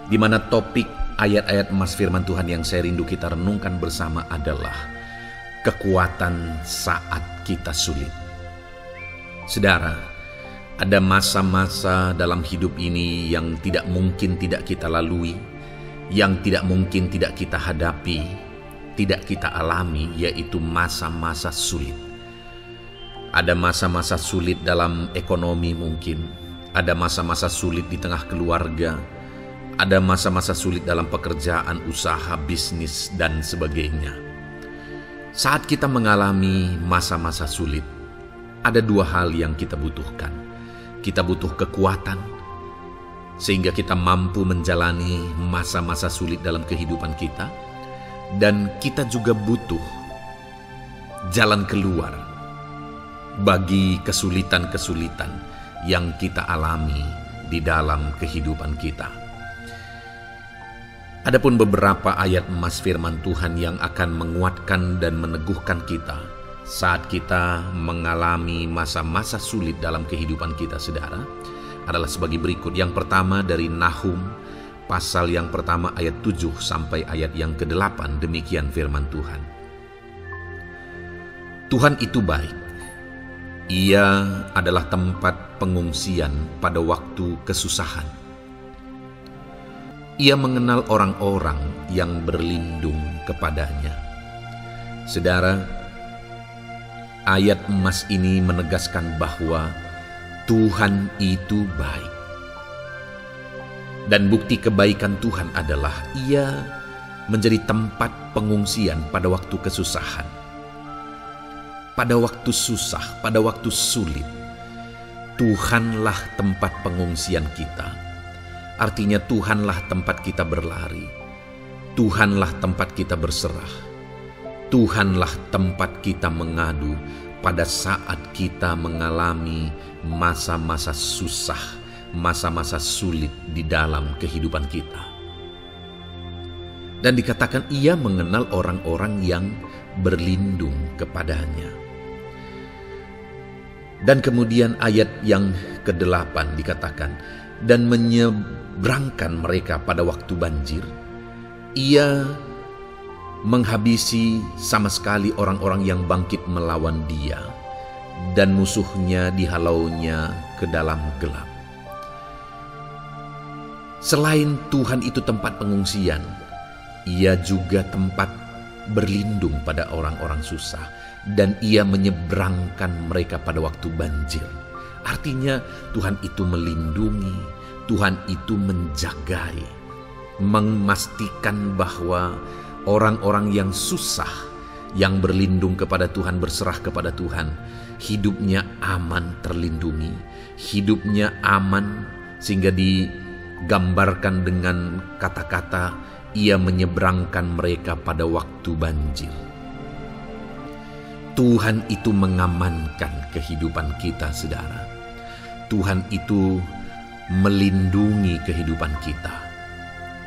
Di mana topik ayat-ayat Mas firman Tuhan yang saya rindu kita renungkan bersama adalah kekuatan saat kita sulit. Saudara, ada masa-masa dalam hidup ini yang tidak mungkin tidak kita lalui, yang tidak mungkin tidak kita hadapi, tidak kita alami, yaitu masa-masa sulit. Ada masa-masa sulit dalam ekonomi mungkin, ada masa-masa sulit di tengah keluarga, ada masa-masa sulit dalam pekerjaan, usaha, bisnis, dan sebagainya. Saat kita mengalami masa-masa sulit, ada dua hal yang kita butuhkan. Kita butuh kekuatan, sehingga kita mampu menjalani masa-masa sulit dalam kehidupan kita. Dan kita juga butuh jalan keluar bagi kesulitan-kesulitan yang kita alami di dalam kehidupan kita. Adapun beberapa ayat Mas firman Tuhan yang akan menguatkan dan meneguhkan kita saat kita mengalami masa-masa sulit dalam kehidupan kita saudara, adalah sebagai berikut. Yang pertama dari Nahum pasal yang pertama ayat 7 sampai ayat yang ke-8, demikian firman Tuhan. Tuhan itu baik. Ia adalah tempat pengungsian pada waktu kesusahan. Ia mengenal orang-orang yang berlindung kepadanya. Saudara, ayat emas ini menegaskan bahwa Tuhan itu baik. Dan bukti kebaikan Tuhan adalah Ia menjadi tempat pengungsian pada waktu kesusahan. Pada waktu susah, pada waktu sulit, Tuhanlah tempat pengungsian kita. Artinya Tuhanlah tempat kita berlari, Tuhanlah tempat kita berserah, Tuhanlah tempat kita mengadu pada saat kita mengalami masa-masa susah, masa-masa sulit di dalam kehidupan kita. Dan dikatakan Ia mengenal orang-orang yang berlindung kepadanya. Dan kemudian ayat yang ke-8 dikatakan, dan menyeberangkan mereka pada waktu banjir. Ia menghabisi sama sekali orang-orang yang bangkit melawan Dia, dan musuhnya dihalaunya ke dalam gelap. Selain Tuhan itu tempat pengungsian, Ia juga tempat berlindung pada orang-orang susah, dan Ia menyeberangkan mereka pada waktu banjir. Artinya Tuhan itu melindungi, Tuhan itu menjagai, memastikan bahwa orang-orang yang susah, yang berlindung kepada Tuhan, berserah kepada Tuhan, hidupnya aman, terlindungi, hidupnya aman, sehingga digambarkan dengan kata-kata ia menyeberangkan mereka pada waktu banjir. Tuhan itu mengamankan kehidupan kita, saudara. Tuhan itu melindungi kehidupan kita.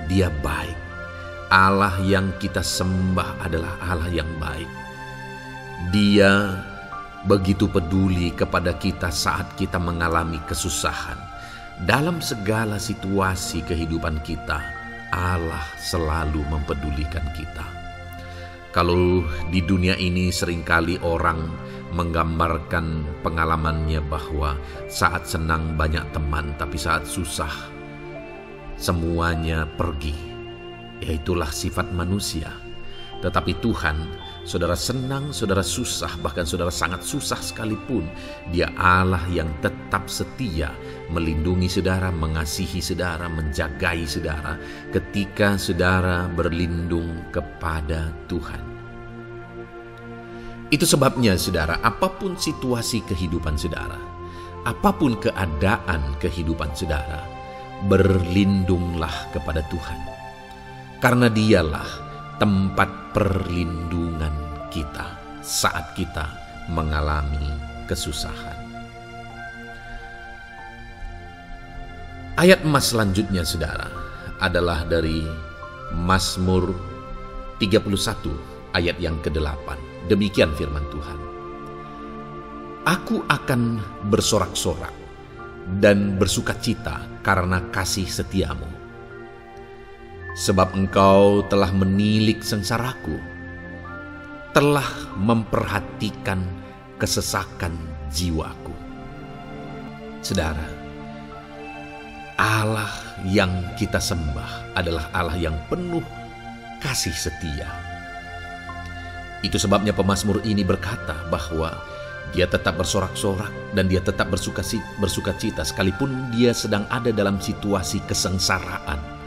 Dia baik. Allah yang kita sembah adalah Allah yang baik. Dia begitu peduli kepada kita saat kita mengalami kesusahan. Dalam segala situasi kehidupan kita, Allah selalu mempedulikan kita. Kalau di dunia ini seringkali orang menggambarkan pengalamannya bahwa saat senang banyak teman, tapi saat susah semuanya pergi. Ya, itulah sifat manusia. Tetapi Tuhan, saudara senang, saudara susah, bahkan saudara sangat susah sekalipun, Dia Allah yang tetap setia melindungi saudara, mengasihi saudara, menjagai saudara ketika saudara berlindung kepada Tuhan. Itu sebabnya saudara, apapun situasi kehidupan saudara, apapun keadaan kehidupan saudara, berlindunglah kepada Tuhan. Karena Dialah tempat perlindungan kita saat kita mengalami kesusahan. Ayat emas selanjutnya saudara adalah dari Mazmur 31 ayat yang ke-8. Demikian firman Tuhan. Aku akan bersorak-sorak dan bersukacita karena kasih setiamu. Sebab engkau telah menilik sengsaraku, telah memperhatikan kesesakan jiwaku. Saudara, Allah yang kita sembah adalah Allah yang penuh kasih setia. Itu sebabnya pemazmur ini berkata bahwa dia tetap bersorak-sorak dan dia tetap bersukacita sekalipun dia sedang ada dalam situasi kesengsaraan.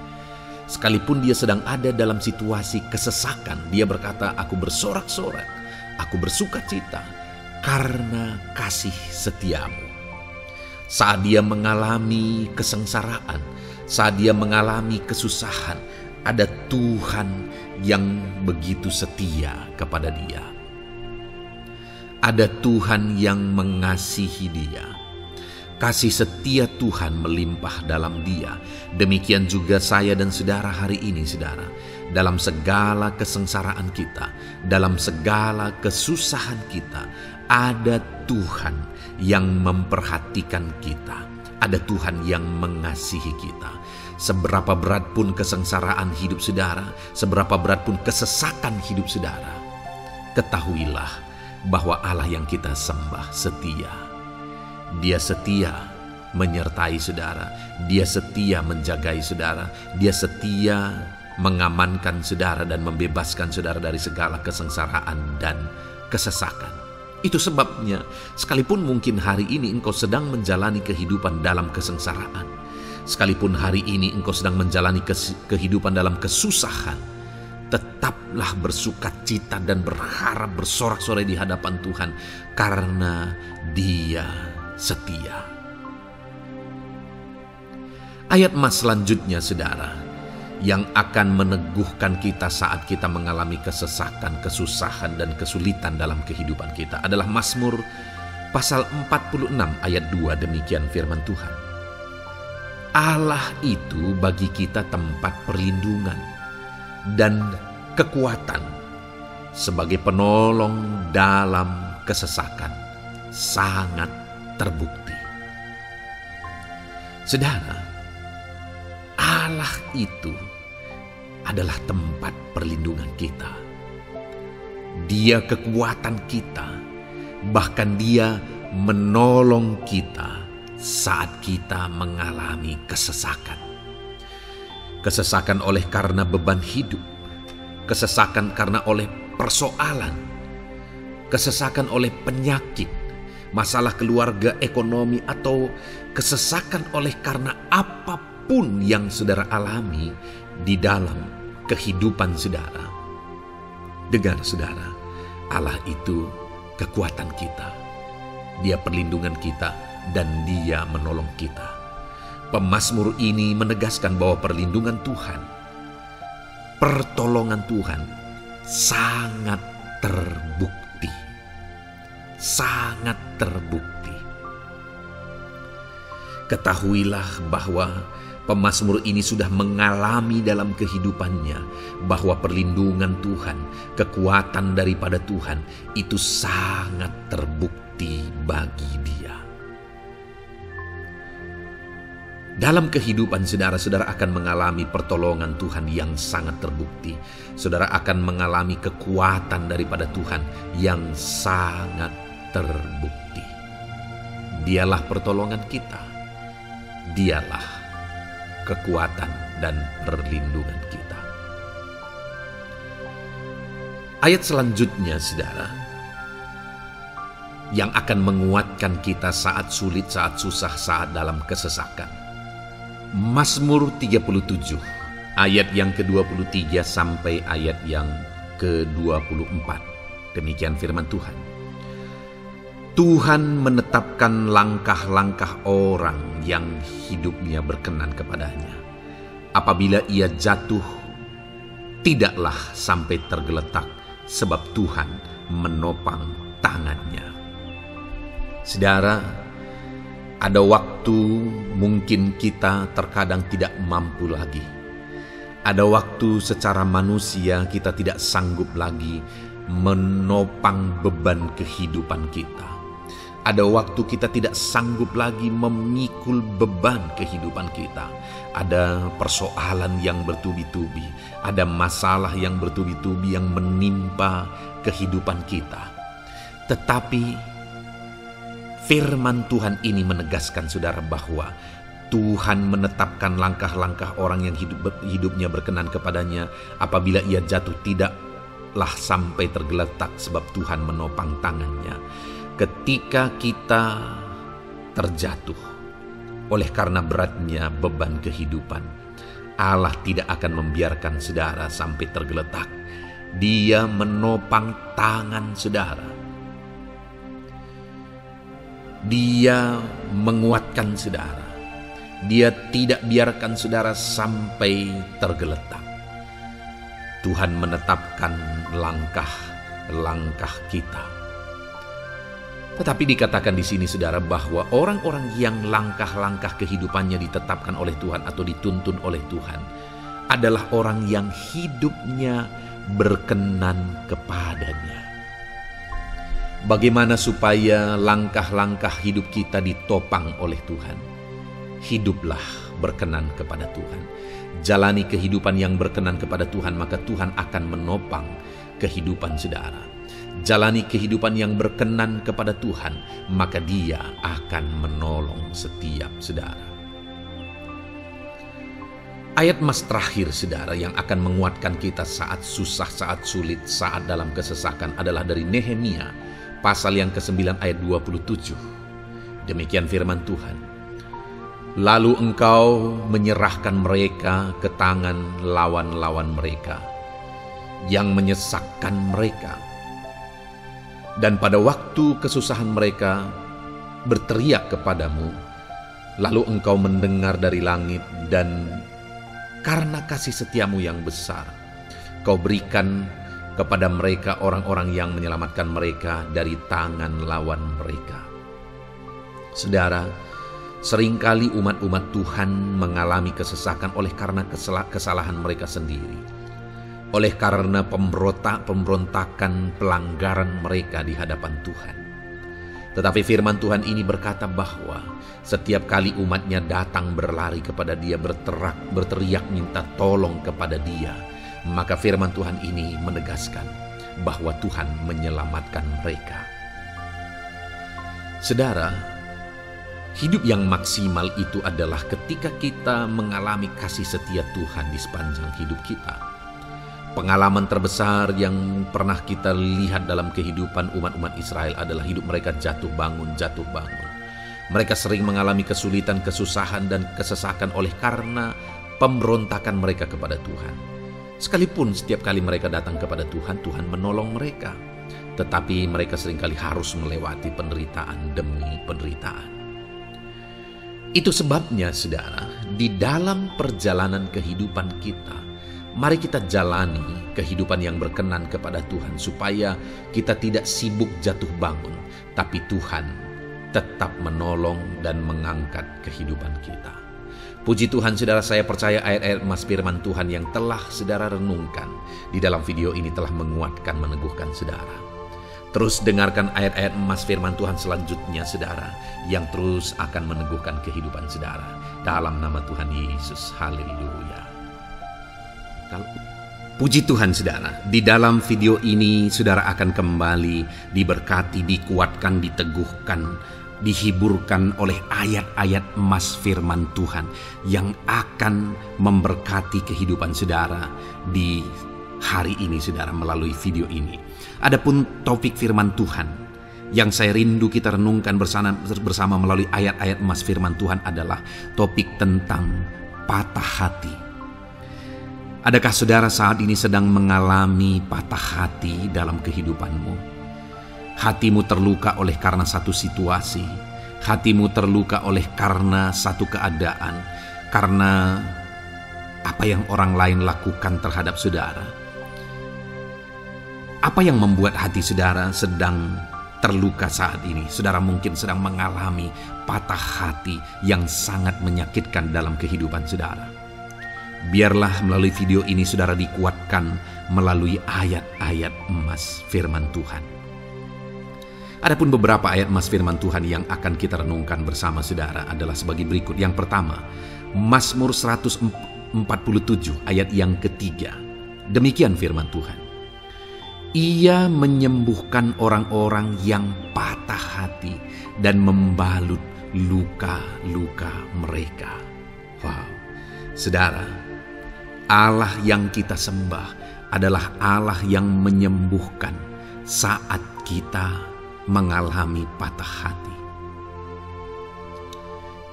Sekalipun dia sedang ada dalam situasi kesesakan, dia berkata, aku bersorak-sorak, aku bersukacita karena kasih setiamu. Saat dia mengalami kesengsaraan, saat dia mengalami kesusahan, ada Tuhan yang begitu setia kepada dia. Ada Tuhan yang mengasihi dia. Kasih setia Tuhan melimpah dalam dia. Demikian juga saya dan saudara hari ini, saudara. Dalam segala kesengsaraan kita, dalam segala kesusahan kita, ada Tuhan yang memperhatikan kita. Ada Tuhan yang mengasihi kita. Seberapa berat pun kesengsaraan hidup saudara, seberapa berat pun kesesakan hidup saudara, ketahuilah bahwa Allah yang kita sembah setia. Dia setia menyertai saudara, Dia setia menjagai saudara, Dia setia mengamankan saudara dan membebaskan saudara dari segala kesengsaraan dan kesesakan. Itu sebabnya sekalipun mungkin hari ini engkau sedang menjalani kehidupan dalam kesengsaraan, sekalipun hari ini engkau sedang menjalani kehidupan dalam kesusahan, tetaplah bersukacita dan berharap bersorak-sorai di hadapan Tuhan karena Dia setia. Ayat emas selanjutnya saudara, yang akan meneguhkan kita saat kita mengalami kesesakan, kesusahan dan kesulitan dalam kehidupan kita adalah Mazmur pasal 46 ayat 2. Demikian firman Tuhan. Allah itu bagi kita tempat perlindungan dan kekuatan sebagai penolong dalam kesesakan, sangat terbukti. Saudara, Allah itu adalah tempat perlindungan kita. Dia kekuatan kita, bahkan Dia menolong kita saat kita mengalami kesesakan. Kesesakan oleh karena beban hidup, kesesakan karena oleh persoalan, kesesakan oleh penyakit, masalah keluarga, ekonomi, atau kesesakan oleh karena apapun yang saudara alami di dalam kehidupan saudara. Dengar saudara, Allah itu kekuatan kita. Dia perlindungan kita dan Dia menolong kita. Pemazmur ini menegaskan bahwa perlindungan Tuhan, pertolongan Tuhan sangat terbukti. Sangat terbukti. Ketahuilah bahwa pemazmur ini sudah mengalami dalam kehidupannya bahwa perlindungan Tuhan, kekuatan daripada Tuhan itu sangat terbukti bagi dia. Dalam kehidupan saudara akan mengalami pertolongan Tuhan yang sangat terbukti. Saudara akan mengalami kekuatan daripada Tuhan yang sangat terbukti. Dialah pertolongan kita. Dialah kekuatan dan perlindungan kita. Ayat selanjutnya saudara, yang akan menguatkan kita saat sulit, saat susah, saat dalam kesesakan. Mazmur 37 ayat yang ke-23 sampai ayat yang ke-24. Demikian firman Tuhan. Tuhan menetapkan langkah-langkah orang yang hidupnya berkenan kepadanya. Apabila ia jatuh, tidaklah sampai tergeletak, sebab Tuhan menopang tangannya. Saudara, ada waktu mungkin kita terkadang tidak mampu lagi. Ada waktu secara manusia kita tidak sanggup lagi menopang beban kehidupan kita. Ada waktu kita tidak sanggup lagi memikul beban kehidupan kita. Ada persoalan yang bertubi-tubi, ada masalah yang bertubi-tubi yang menimpa kehidupan kita. Tetapi firman Tuhan ini menegaskan saudara bahwa Tuhan menetapkan langkah-langkah orang yang hidupnya berkenan kepadanya. Apabila ia jatuh, tidaklah sampai tergeletak, sebab Tuhan menopang tangannya. Ketika kita terjatuh oleh karena beratnya beban kehidupan, Allah tidak akan membiarkan saudara sampai tergeletak. Dia menopang tangan saudara. Dia menguatkan saudara. Dia tidak biarkan saudara sampai tergeletak. Tuhan menetapkan langkah-langkah kita. Tetapi dikatakan di sini saudara bahwa orang-orang yang langkah-langkah kehidupannya ditetapkan oleh Tuhan atau dituntun oleh Tuhan adalah orang yang hidupnya berkenan kepadanya. Bagaimana supaya langkah-langkah hidup kita ditopang oleh Tuhan? Hiduplah berkenan kepada Tuhan. Jalani kehidupan yang berkenan kepada Tuhan, maka Tuhan akan menopang kehidupan saudara. Jalani kehidupan yang berkenan kepada Tuhan, maka Dia akan menolong setiap saudara. Ayat mas terakhir saudara yang akan menguatkan kita saat susah, saat sulit, saat dalam kesesakan adalah dari Nehemia pasal yang ke-9 ayat 27. Demikian firman Tuhan. Lalu engkau menyerahkan mereka ke tangan lawan-lawan mereka yang menyesakkan mereka. Dan pada waktu kesusahan mereka berteriak kepadamu, lalu engkau mendengar dari langit, dan karena kasih setiamu yang besar, kau berikan kepada mereka orang-orang yang menyelamatkan mereka dari tangan lawan mereka. Saudara, seringkali umat-umat Tuhan mengalami kesesakan oleh karena kesalahan mereka sendiri. Oleh karena pemberontakan, pelanggaran mereka di hadapan Tuhan. Tetapi firman Tuhan ini berkata bahwa setiap kali umatnya datang berlari kepada Dia, berteriak minta tolong kepada Dia, maka firman Tuhan ini menegaskan bahwa Tuhan menyelamatkan mereka. Saudara, hidup yang maksimal itu adalah ketika kita mengalami kasih setia Tuhan di sepanjang hidup kita. Pengalaman terbesar yang pernah kita lihat dalam kehidupan umat-umat Israel adalah hidup mereka jatuh bangun. Mereka sering mengalami kesulitan, kesusahan, dan kesesakan oleh karena pemberontakan mereka kepada Tuhan. Sekalipun setiap kali mereka datang kepada Tuhan, Tuhan menolong mereka. Tetapi mereka seringkali harus melewati penderitaan demi penderitaan. Itu sebabnya, saudara, di dalam perjalanan kehidupan kita, mari kita jalani kehidupan yang berkenan kepada Tuhan supaya kita tidak sibuk jatuh bangun, tapi Tuhan tetap menolong dan mengangkat kehidupan kita. Puji Tuhan, saudara, saya percaya ayat-ayat emas firman Tuhan yang telah saudara renungkan di dalam video ini telah menguatkan, meneguhkan saudara. Terus dengarkan ayat-ayat emas firman Tuhan selanjutnya, saudara, yang terus akan meneguhkan kehidupan saudara. Dalam nama Tuhan Yesus, haleluya. Puji Tuhan, saudara, di dalam video ini saudara akan kembali diberkati, dikuatkan, diteguhkan, dihiburkan oleh ayat-ayat emas firman Tuhan yang akan memberkati kehidupan saudara di hari ini, saudara, melalui video ini. Adapun topik firman Tuhan yang saya rindu kita renungkan bersama melalui ayat-ayat emas firman Tuhan adalah topik tentang patah hati. Adakah saudara saat ini sedang mengalami patah hati dalam kehidupanmu? Hatimu terluka oleh karena satu situasi, hatimu terluka oleh karena satu keadaan, karena apa yang orang lain lakukan terhadap saudara. Apa yang membuat hati saudara sedang terluka saat ini? Saudara mungkin sedang mengalami patah hati yang sangat menyakitkan dalam kehidupan saudara. Biarlah melalui video ini saudara dikuatkan melalui ayat-ayat emas firman Tuhan. Adapun beberapa ayat emas firman Tuhan yang akan kita renungkan bersama saudara adalah sebagai berikut. Yang pertama, Mazmur 147 ayat yang ketiga. Demikian firman Tuhan. Ia menyembuhkan orang-orang yang patah hati dan membalut luka-luka mereka. Wow, saudara, Allah yang kita sembah adalah Allah yang menyembuhkan saat kita mengalami patah hati.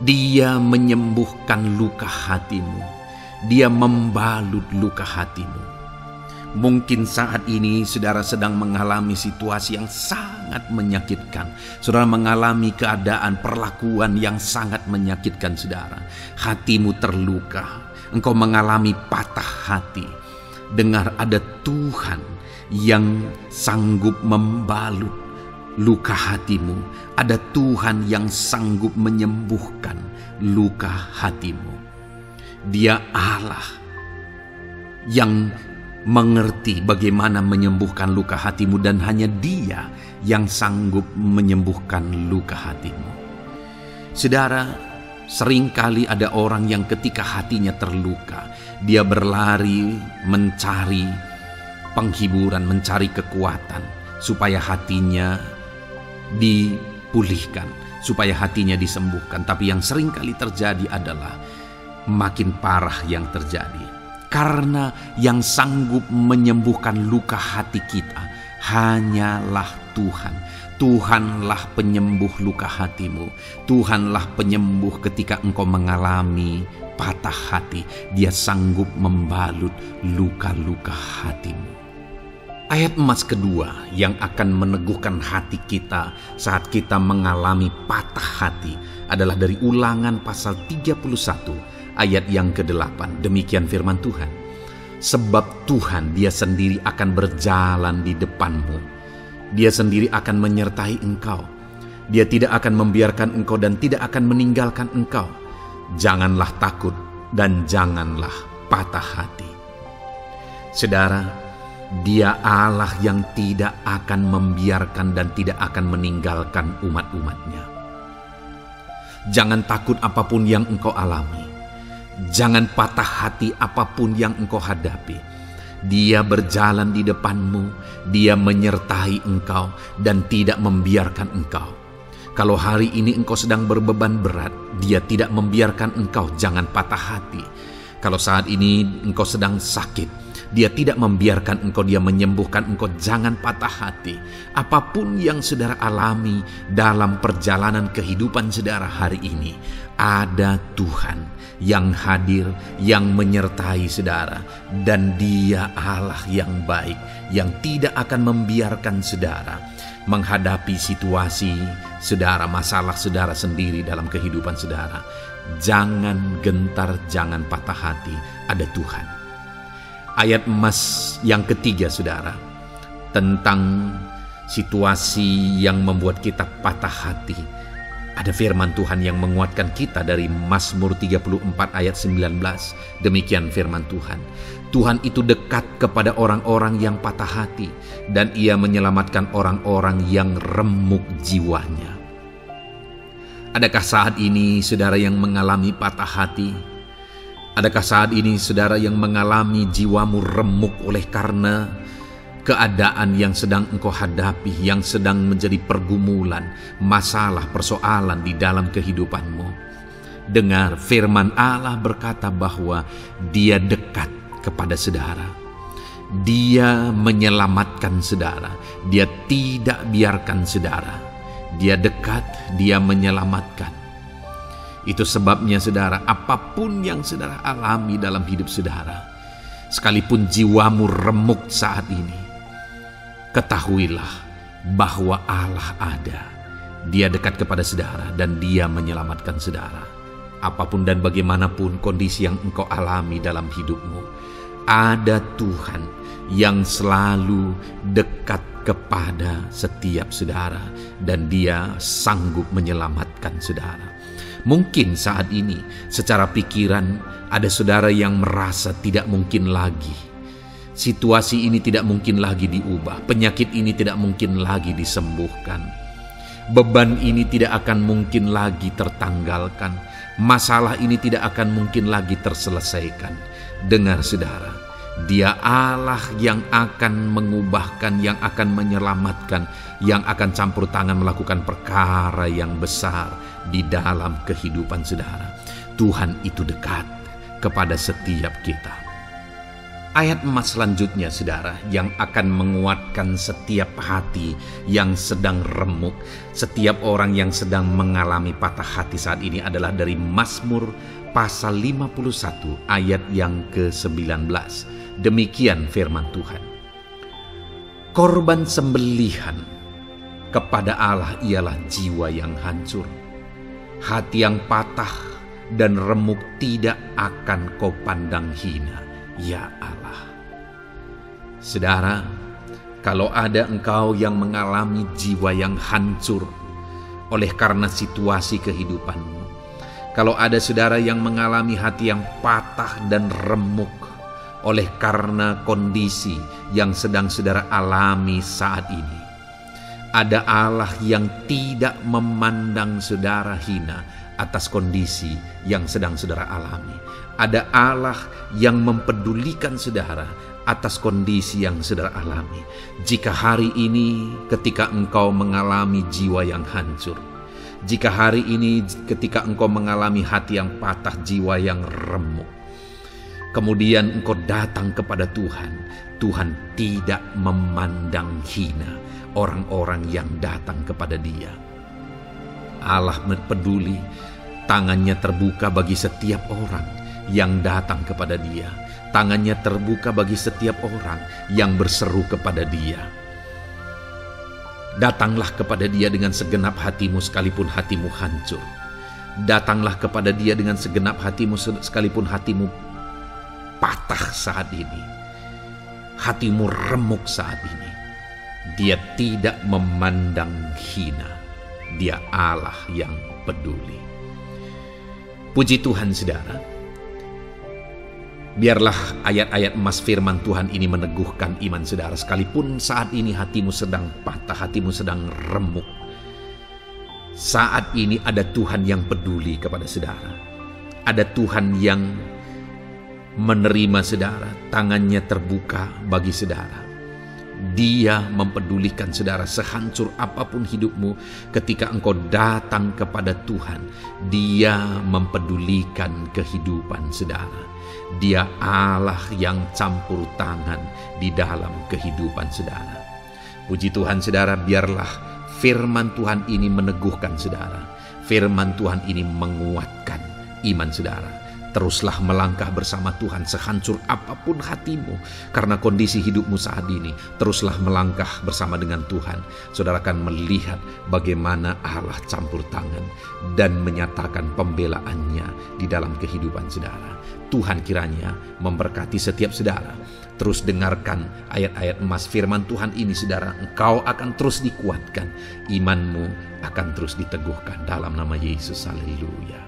Dia menyembuhkan luka hatimu. Dia membalut luka hatimu. Mungkin saat ini saudara sedang mengalami situasi yang sangat menyakitkan. Saudara mengalami keadaan perlakuan yang sangat menyakitkan saudara. Hatimu terluka. Engkau mengalami patah hati. Dengar, ada Tuhan yang sanggup membalut luka hatimu. Ada Tuhan yang sanggup menyembuhkan luka hatimu. Dia Allah yang mengerti bagaimana menyembuhkan luka hatimu, dan hanya Dia yang sanggup menyembuhkan luka hatimu. Saudara, seringkali ada orang yang ketika hatinya terluka, dia berlari mencari penghiburan, mencari kekuatan supaya hatinya dipulihkan, supaya hatinya disembuhkan. Tapi yang seringkali terjadi adalah makin parah yang terjadi. Karena yang sanggup menyembuhkan luka hati kita hanyalah Tuhan. Tuhanlah penyembuh luka hatimu. Tuhanlah penyembuh ketika engkau mengalami patah hati. Dia sanggup membalut luka-luka hatimu. Ayat emas kedua yang akan meneguhkan hati kita saat kita mengalami patah hati adalah dari Ulangan pasal 31 ayat yang ke-8. Demikian firman Tuhan. Sebab Tuhan Dia sendiri akan berjalan di depanmu. Dia sendiri akan menyertai engkau. Dia tidak akan membiarkan engkau dan tidak akan meninggalkan engkau. Janganlah takut dan janganlah patah hati. Saudara, Dia Allah yang tidak akan membiarkan dan tidak akan meninggalkan umat-umatnya. Jangan takut apapun yang engkau alami. Jangan patah hati apapun yang engkau hadapi. Dia berjalan di depanmu. Dia menyertai engkau dan tidak membiarkan engkau. Kalau hari ini engkau sedang berbeban berat, Dia tidak membiarkan engkau. Jangan patah hati. Kalau saat ini engkau sedang sakit, Dia tidak membiarkan engkau, dia menyembuhkan engkau. Jangan patah hati. Apapun yang saudara alami dalam perjalanan kehidupan saudara hari ini, ada Tuhan yang hadir, yang menyertai saudara. Dan Dia Allah yang baik, yang tidak akan membiarkan saudara menghadapi situasi saudara, masalah saudara sendiri dalam kehidupan saudara. Jangan gentar, jangan patah hati, ada Tuhan. Ayat emas yang ketiga saudara, tentang situasi yang membuat kita patah hati. Ada firman Tuhan yang menguatkan kita dari Mazmur 34 ayat 19. Demikian firman Tuhan. Tuhan itu dekat kepada orang-orang yang patah hati, dan Ia menyelamatkan orang-orang yang remuk jiwanya. Adakah saat ini saudara yang mengalami patah hati? Adakah saat ini saudara yang mengalami jiwamu remuk oleh karena keadaan yang sedang engkau hadapi, yang sedang menjadi pergumulan, masalah, persoalan di dalam kehidupanmu? Dengar, firman Allah berkata bahwa Dia dekat kepada saudara. Dia menyelamatkan saudara. Dia tidak biarkan saudara. Dia dekat, Dia menyelamatkan. Itu sebabnya saudara, apapun yang saudara alami dalam hidup saudara, sekalipun jiwamu remuk saat ini, ketahuilah bahwa Allah ada. Dia dekat kepada saudara dan Dia menyelamatkan saudara. Apapun dan bagaimanapun kondisi yang engkau alami dalam hidupmu, ada Tuhan yang selalu dekat kepada setiap saudara, dan Dia sanggup menyelamatkan saudara. Mungkin saat ini secara pikiran ada saudara yang merasa tidak mungkin lagi. Situasi ini tidak mungkin lagi diubah. Penyakit ini tidak mungkin lagi disembuhkan. Beban ini tidak akan mungkin lagi tertanggalkan. Masalah ini tidak akan mungkin lagi terselesaikan. Dengar saudara, Dia Allah yang akan mengubahkan, yang akan menyelamatkan, yang akan campur tangan melakukan perkara yang besar di dalam kehidupan saudara. Tuhan itu dekat kepada setiap kita. Ayat emas selanjutnya saudara, yang akan menguatkan setiap hati yang sedang remuk, setiap orang yang sedang mengalami patah hati saat ini adalah dari Mazmur pasal 51 ayat yang ke-19. Demikian firman Tuhan. Korban sembelihan kepada Allah ialah jiwa yang hancur. Hati yang patah dan remuk tidak akan kau pandang hina, ya Allah. Saudara, kalau ada engkau yang mengalami jiwa yang hancur oleh karena situasi kehidupanmu, kalau ada saudara yang mengalami hati yang patah dan remuk oleh karena kondisi yang sedang saudara alami saat ini, ada Allah yang tidak memandang saudara hina atas kondisi yang sedang saudara alami. Ada Allah yang mempedulikan saudara atas kondisi yang saudara alami. Jika hari ini ketika engkau mengalami jiwa yang hancur, jika hari ini ketika engkau mengalami hati yang patah, jiwa yang remuk, kemudian engkau datang kepada Tuhan, Tuhan tidak memandang hina orang-orang yang datang kepada Dia. Allah peduli, tangannya terbuka bagi setiap orang yang datang kepada Dia. Tangannya terbuka bagi setiap orang yang berseru kepada Dia. Datanglah kepada Dia dengan segenap hatimu sekalipun hatimu hancur. Datanglah kepada Dia dengan segenap hatimu sekalipun hatimu patah saat ini. Hatimu remuk saat ini. Dia tidak memandang hina. Dia Allah yang peduli. Puji Tuhan saudara. Biarlah ayat-ayat emas firman Tuhan ini meneguhkan iman saudara. Sekalipun saat ini hatimu sedang patah, hatimu sedang remuk, saat ini ada Tuhan yang peduli kepada saudara. Ada Tuhan yang menerima saudara, tangannya terbuka bagi saudara. Dia mempedulikan saudara sehancur apapun hidupmu ketika engkau datang kepada Tuhan. Dia mempedulikan kehidupan saudara. Dia Allah yang campur tangan di dalam kehidupan saudara. Puji Tuhan saudara, biarlah firman Tuhan ini meneguhkan saudara. Firman Tuhan ini menguatkan iman saudara. Teruslah melangkah bersama Tuhan sehancur apapun hatimu karena kondisi hidupmu saat ini. Teruslah melangkah bersama dengan Tuhan. Saudara akan melihat bagaimana Allah campur tangan dan menyatakan pembelaannya di dalam kehidupan saudara. Tuhan kiranya memberkati setiap saudara. Terus dengarkan ayat-ayat emas firman Tuhan ini saudara. Engkau akan terus dikuatkan. Imanmu akan terus diteguhkan dalam nama Yesus. Haleluya.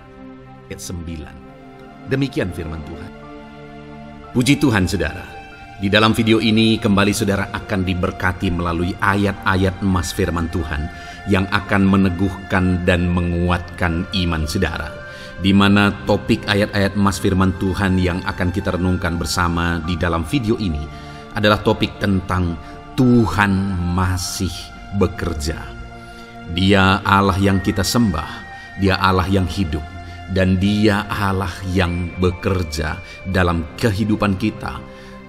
Ayat 9. Demikian firman Tuhan. Puji Tuhan saudara. Di dalam video ini kembali saudara akan diberkati melalui ayat-ayat emas firman Tuhan yang akan meneguhkan dan menguatkan iman saudara. Di mana topik ayat-ayat emas firman Tuhan yang akan kita renungkan bersama di dalam video ini adalah topik tentang Tuhan masih bekerja. Dia Allah yang kita sembah, Dia Allah yang hidup. Dan Dia Allah yang bekerja dalam kehidupan kita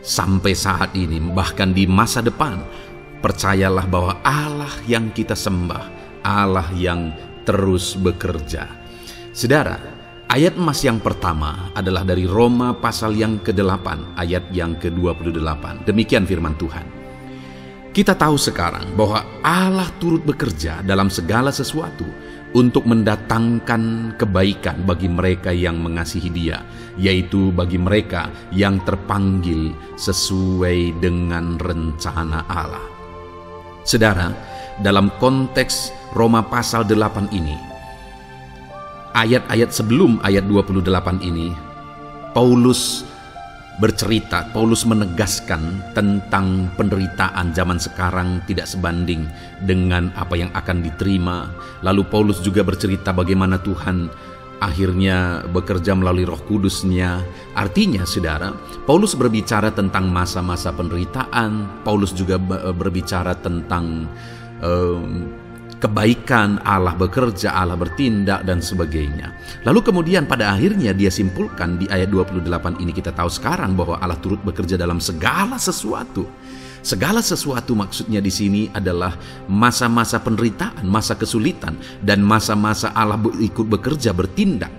sampai saat ini, bahkan di masa depan. Percayalah bahwa Allah yang kita sembah, Allah yang terus bekerja. Saudara, ayat emas yang pertama adalah dari Roma pasal yang ke-8, ayat yang ke-28. Demikian firman Tuhan. Kita tahu sekarang bahwa Allah turut bekerja dalam segala sesuatu untuk mendatangkan kebaikan bagi mereka yang mengasihi Dia, yaitu bagi mereka yang terpanggil sesuai dengan rencana Allah. Saudara, dalam konteks Roma pasal 8 ini, ayat-ayat sebelum ayat 28 ini, Paulus menegaskan tentang penderitaan zaman sekarang tidak sebanding dengan apa yang akan diterima. Lalu Paulus juga bercerita bagaimana Tuhan akhirnya bekerja melalui Roh Kudus-Nya. Artinya saudara, Paulus berbicara tentang masa-masa penderitaan. Paulus juga berbicara tentang kebaikan, Allah bekerja, Allah bertindak dan sebagainya. Lalu kemudian pada akhirnya dia simpulkan di ayat 28 ini, kita tahu sekarang bahwa Allah turut bekerja dalam segala sesuatu. Segala sesuatu maksudnya di sini adalah masa-masa penderitaan, masa kesulitan, dan masa-masa Allah ikut bekerja, bertindak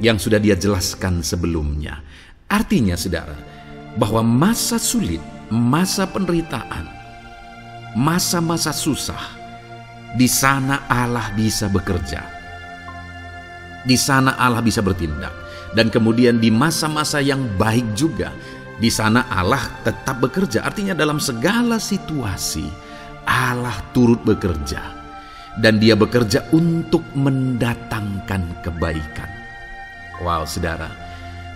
yang sudah Dia jelaskan sebelumnya. Artinya saudara, bahwa masa sulit, masa penderitaan, masa-masa susah, di sana Allah bisa bekerja. Di sana Allah bisa bertindak. Dan kemudian di masa-masa yang baik juga, di sana Allah tetap bekerja. Artinya dalam segala situasi Allah turut bekerja. Dan Dia bekerja untuk mendatangkan kebaikan. Wow saudara,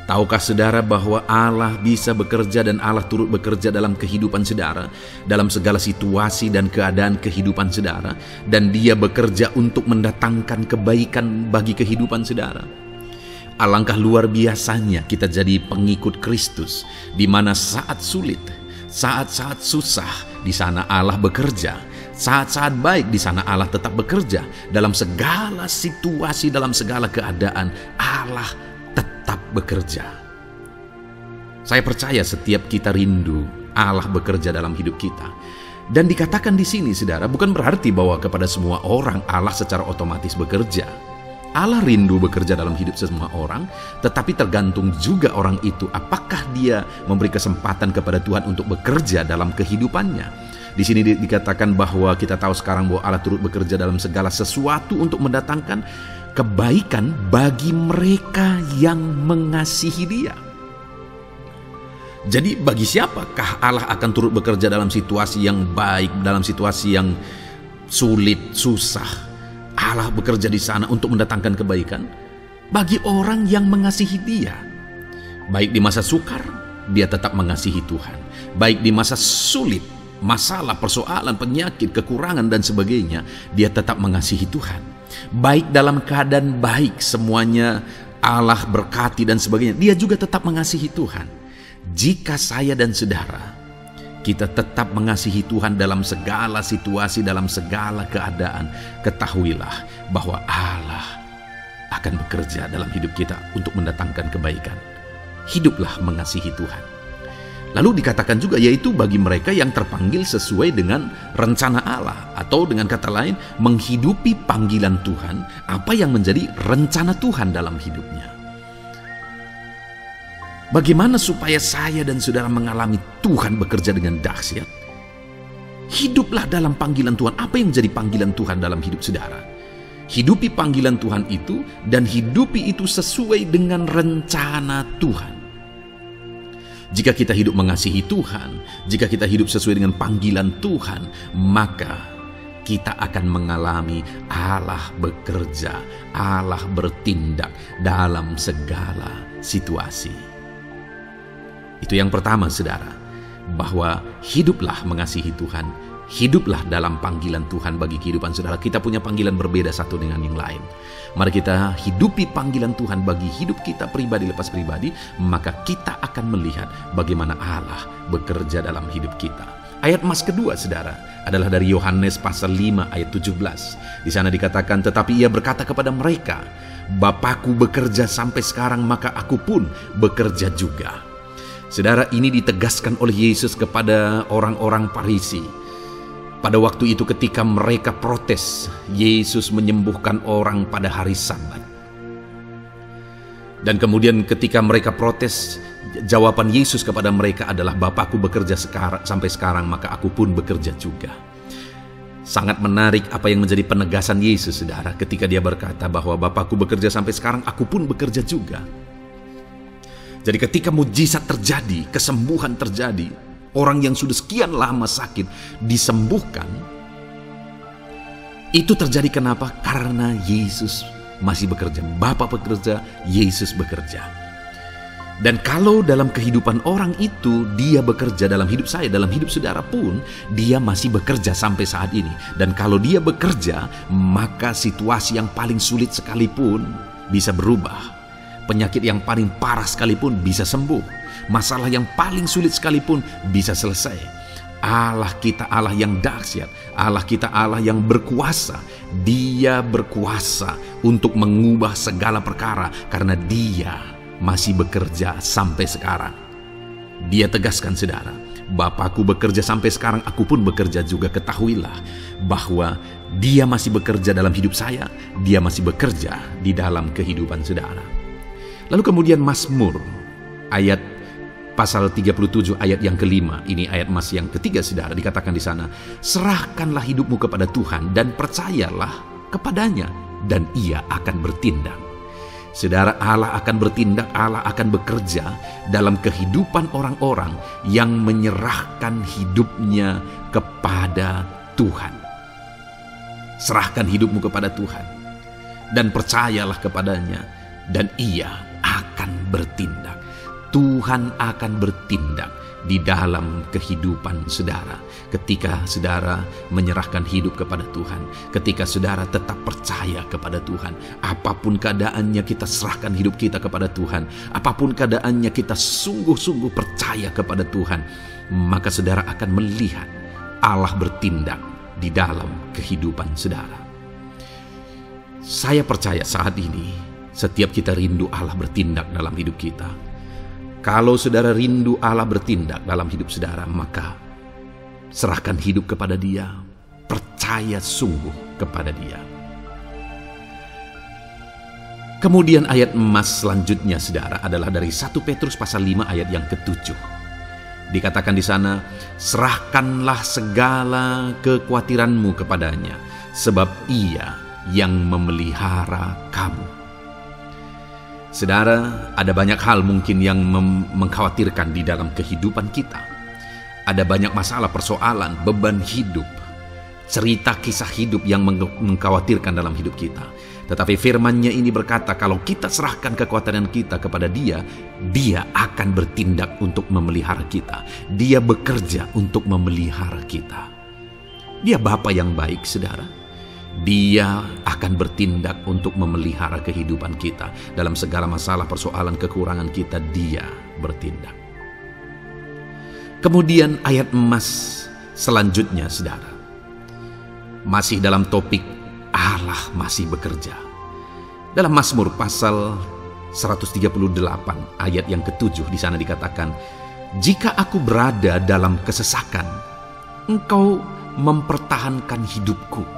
tahukah saudara bahwa Allah bisa bekerja dan Allah turut bekerja dalam kehidupan saudara, dalam segala situasi dan keadaan kehidupan saudara, dan Dia bekerja untuk mendatangkan kebaikan bagi kehidupan saudara. Alangkah luar biasanya kita jadi pengikut Kristus, di mana saat sulit, saat-saat susah, di sana Allah bekerja. Saat-saat baik, di sana Allah tetap bekerja. Dalam segala situasi, dalam segala keadaan, Allah tetap bekerja. Saya percaya setiap kita rindu Allah bekerja dalam hidup kita. Dan dikatakan di sini saudara, bukan berarti bahwa kepada semua orang Allah secara otomatis bekerja. Allah rindu bekerja dalam hidup semua orang, tetapi tergantung juga orang itu apakah dia memberi kesempatan kepada Tuhan untuk bekerja dalam kehidupannya. Di sini dikatakan bahwa kita tahu sekarang bahwa Allah turut bekerja dalam segala sesuatu untuk mendatangkan kebaikan bagi mereka yang mengasihi Dia. Jadi bagi siapakah Allah akan turut bekerja dalam situasi yang baik, dalam situasi yang sulit, susah? Allah bekerja di sana untuk mendatangkan kebaikan bagi orang yang mengasihi Dia. Baik di masa sukar, dia tetap mengasihi Tuhan. Baik di masa sulit, masalah, persoalan, penyakit, kekurangan dan sebagainya, dia tetap mengasihi Tuhan. Baik dalam keadaan baik, semuanya Allah berkati dan sebagainya, dia juga tetap mengasihi Tuhan. Jika saya dan saudara kita tetap mengasihi Tuhan dalam segala situasi, dalam segala keadaan, ketahuilah bahwa Allah akan bekerja dalam hidup kita untuk mendatangkan kebaikan. Hiduplah mengasihi Tuhan. Lalu dikatakan juga, yaitu bagi mereka yang terpanggil sesuai dengan rencana Allah, atau dengan kata lain, menghidupi panggilan Tuhan, apa yang menjadi rencana Tuhan dalam hidupnya. Bagaimana supaya saya dan saudara mengalami Tuhan bekerja dengan dahsyat? Hiduplah dalam panggilan Tuhan. Apa yang menjadi panggilan Tuhan dalam hidup saudara? Hidupi panggilan Tuhan itu, dan hidupi itu sesuai dengan rencana Tuhan. Jika kita hidup mengasihi Tuhan, jika kita hidup sesuai dengan panggilan Tuhan, maka kita akan mengalami Allah bekerja, Allah bertindak dalam segala situasi. Itu yang pertama, saudara, bahwa hiduplah mengasihi Tuhan, hiduplah dalam panggilan Tuhan bagi kehidupan saudara. Kita punya panggilan berbeda satu dengan yang lain. Mari kita hidupi panggilan Tuhan bagi hidup kita pribadi lepas pribadi, maka kita akan melihat bagaimana Allah bekerja dalam hidup kita. Ayat emas kedua, saudara, adalah dari Yohanes pasal 5 ayat 17. Di sana dikatakan, tetapi ia berkata kepada mereka, Bapakku bekerja sampai sekarang, maka aku pun bekerja juga. Saudara, ini ditegaskan oleh Yesus kepada orang-orang Farisi. Pada waktu itu ketika mereka protes, Yesus menyembuhkan orang pada hari Sabat. Dan kemudian ketika mereka protes, jawaban Yesus kepada mereka adalah, Bapakku bekerja sampai sekarang, maka aku pun bekerja juga. Sangat menarik apa yang menjadi penegasan Yesus, saudara, ketika dia berkata bahwa Bapakku bekerja sampai sekarang, aku pun bekerja juga. Jadi ketika mujizat terjadi, kesembuhan terjadi, orang yang sudah sekian lama sakit disembuhkan, itu terjadi kenapa? Karena Yesus masih bekerja. Bapa bekerja, Yesus bekerja. Dan kalau dalam kehidupan orang itu dia bekerja, dalam hidup saya, dalam hidup saudara pun, dia masih bekerja sampai saat ini. Dan kalau dia bekerja, maka situasi yang paling sulit sekalipun bisa berubah. Penyakit yang paling parah sekalipun bisa sembuh. Masalah yang paling sulit sekalipun bisa selesai. Allah kita Allah yang dahsyat, Allah kita Allah yang berkuasa. Dia berkuasa untuk mengubah segala perkara karena Dia masih bekerja sampai sekarang. Dia tegaskan, saudara, Bapakku bekerja sampai sekarang, aku pun bekerja juga. Ketahuilah bahwa Dia masih bekerja dalam hidup saya, Dia masih bekerja di dalam kehidupan saudara. Lalu kemudian Mazmur ayat pasal 37 ayat yang kelima, ini ayat emas yang ketiga, saudara, dikatakan di sana, serahkanlah hidupmu kepada Tuhan dan percayalah kepadanya, dan Ia akan bertindak. Saudara, Allah akan bertindak, Allah akan bekerja dalam kehidupan orang-orang yang menyerahkan hidupnya kepada Tuhan. Serahkan hidupmu kepada Tuhan dan percayalah kepadanya, dan Ia akan bertindak. Tuhan akan bertindak di dalam kehidupan saudara ketika saudara menyerahkan hidup kepada Tuhan, ketika saudara tetap percaya kepada Tuhan. Apapun keadaannya, kita serahkan hidup kita kepada Tuhan. Apapun keadaannya, kita sungguh-sungguh percaya kepada Tuhan, maka saudara akan melihat Allah bertindak di dalam kehidupan saudara. Saya percaya saat ini setiap kita rindu Allah bertindak dalam hidup kita. Kalau saudara rindu Allah bertindak dalam hidup saudara, maka serahkan hidup kepada Dia, percaya sungguh kepada Dia. Kemudian ayat emas selanjutnya, saudara, adalah dari 1 Petrus pasal 5 ayat yang ke-7. Dikatakan di sana, serahkanlah segala kekhawatiranmu kepadanya, sebab Ia yang memelihara kamu. Saudara, ada banyak hal mungkin yang mengkhawatirkan di dalam kehidupan kita. Ada banyak masalah, persoalan, beban hidup, cerita kisah hidup yang mengkhawatirkan dalam hidup kita. Tetapi firman-Nya ini berkata, kalau kita serahkan kekhawatiran kita kepada Dia, Dia akan bertindak untuk memelihara kita. Dia bekerja untuk memelihara kita. Dia Bapa yang baik, saudara. Dia akan bertindak untuk memelihara kehidupan kita. Dalam segala masalah, persoalan, kekurangan kita, Dia bertindak. Kemudian ayat emas selanjutnya, saudara, masih dalam topik Allah masih bekerja. Dalam Mazmur pasal 138 ayat yang ke-7 di sana dikatakan, "Jika aku berada dalam kesesakan, Engkau mempertahankan hidupku.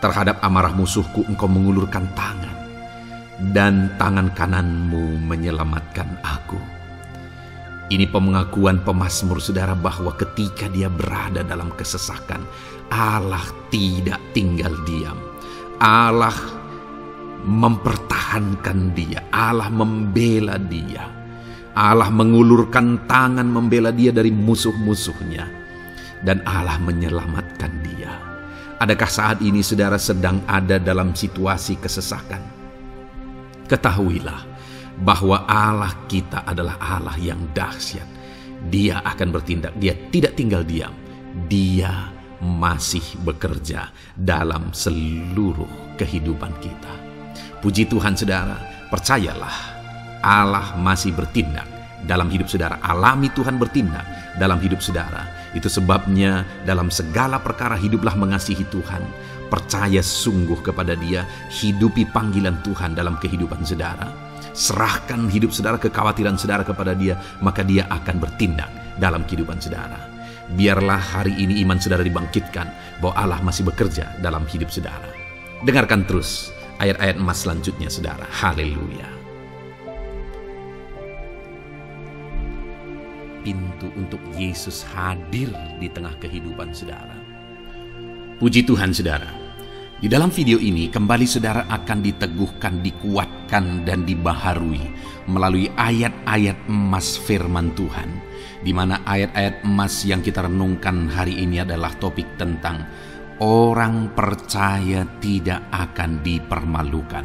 Terhadap amarah musuhku Engkau mengulurkan tangan, dan tangan kananmu menyelamatkan aku." Ini pengakuan pemazmur, saudara, bahwa ketika dia berada dalam kesesakan, Allah tidak tinggal diam. Allah mempertahankan dia. Allah membela dia. Allah mengulurkan tangan membela dia dari musuh-musuhnya. Dan Allah menyelamatkan dia. Adakah saat ini saudara sedang ada dalam situasi kesesakan? Ketahuilah bahwa Allah kita adalah Allah yang dahsyat. Dia akan bertindak, dia tidak tinggal diam. Dia masih bekerja dalam seluruh kehidupan kita. Puji Tuhan, saudara, percayalah, Allah masih bertindak dalam hidup saudara. Alami Tuhan bertindak dalam hidup saudara. Itu sebabnya dalam segala perkara hiduplah mengasihi Tuhan. Percaya sungguh kepada Dia, hidupi panggilan Tuhan dalam kehidupan saudara. Serahkan hidup saudara, kekhawatiran saudara kepada Dia, maka Dia akan bertindak dalam kehidupan saudara. Biarlah hari ini iman saudara dibangkitkan bahwa Allah masih bekerja dalam hidup saudara. Dengarkan terus ayat-ayat emas selanjutnya, saudara. Haleluya. Pintu untuk Yesus hadir di tengah kehidupan saudara. Puji Tuhan, saudara. Di dalam video ini kembali saudara akan diteguhkan, dikuatkan, dan dibaharui melalui ayat-ayat emas firman Tuhan, di mana ayat-ayat emas yang kita renungkan hari ini adalah topik tentang orang percaya tidak akan dipermalukan.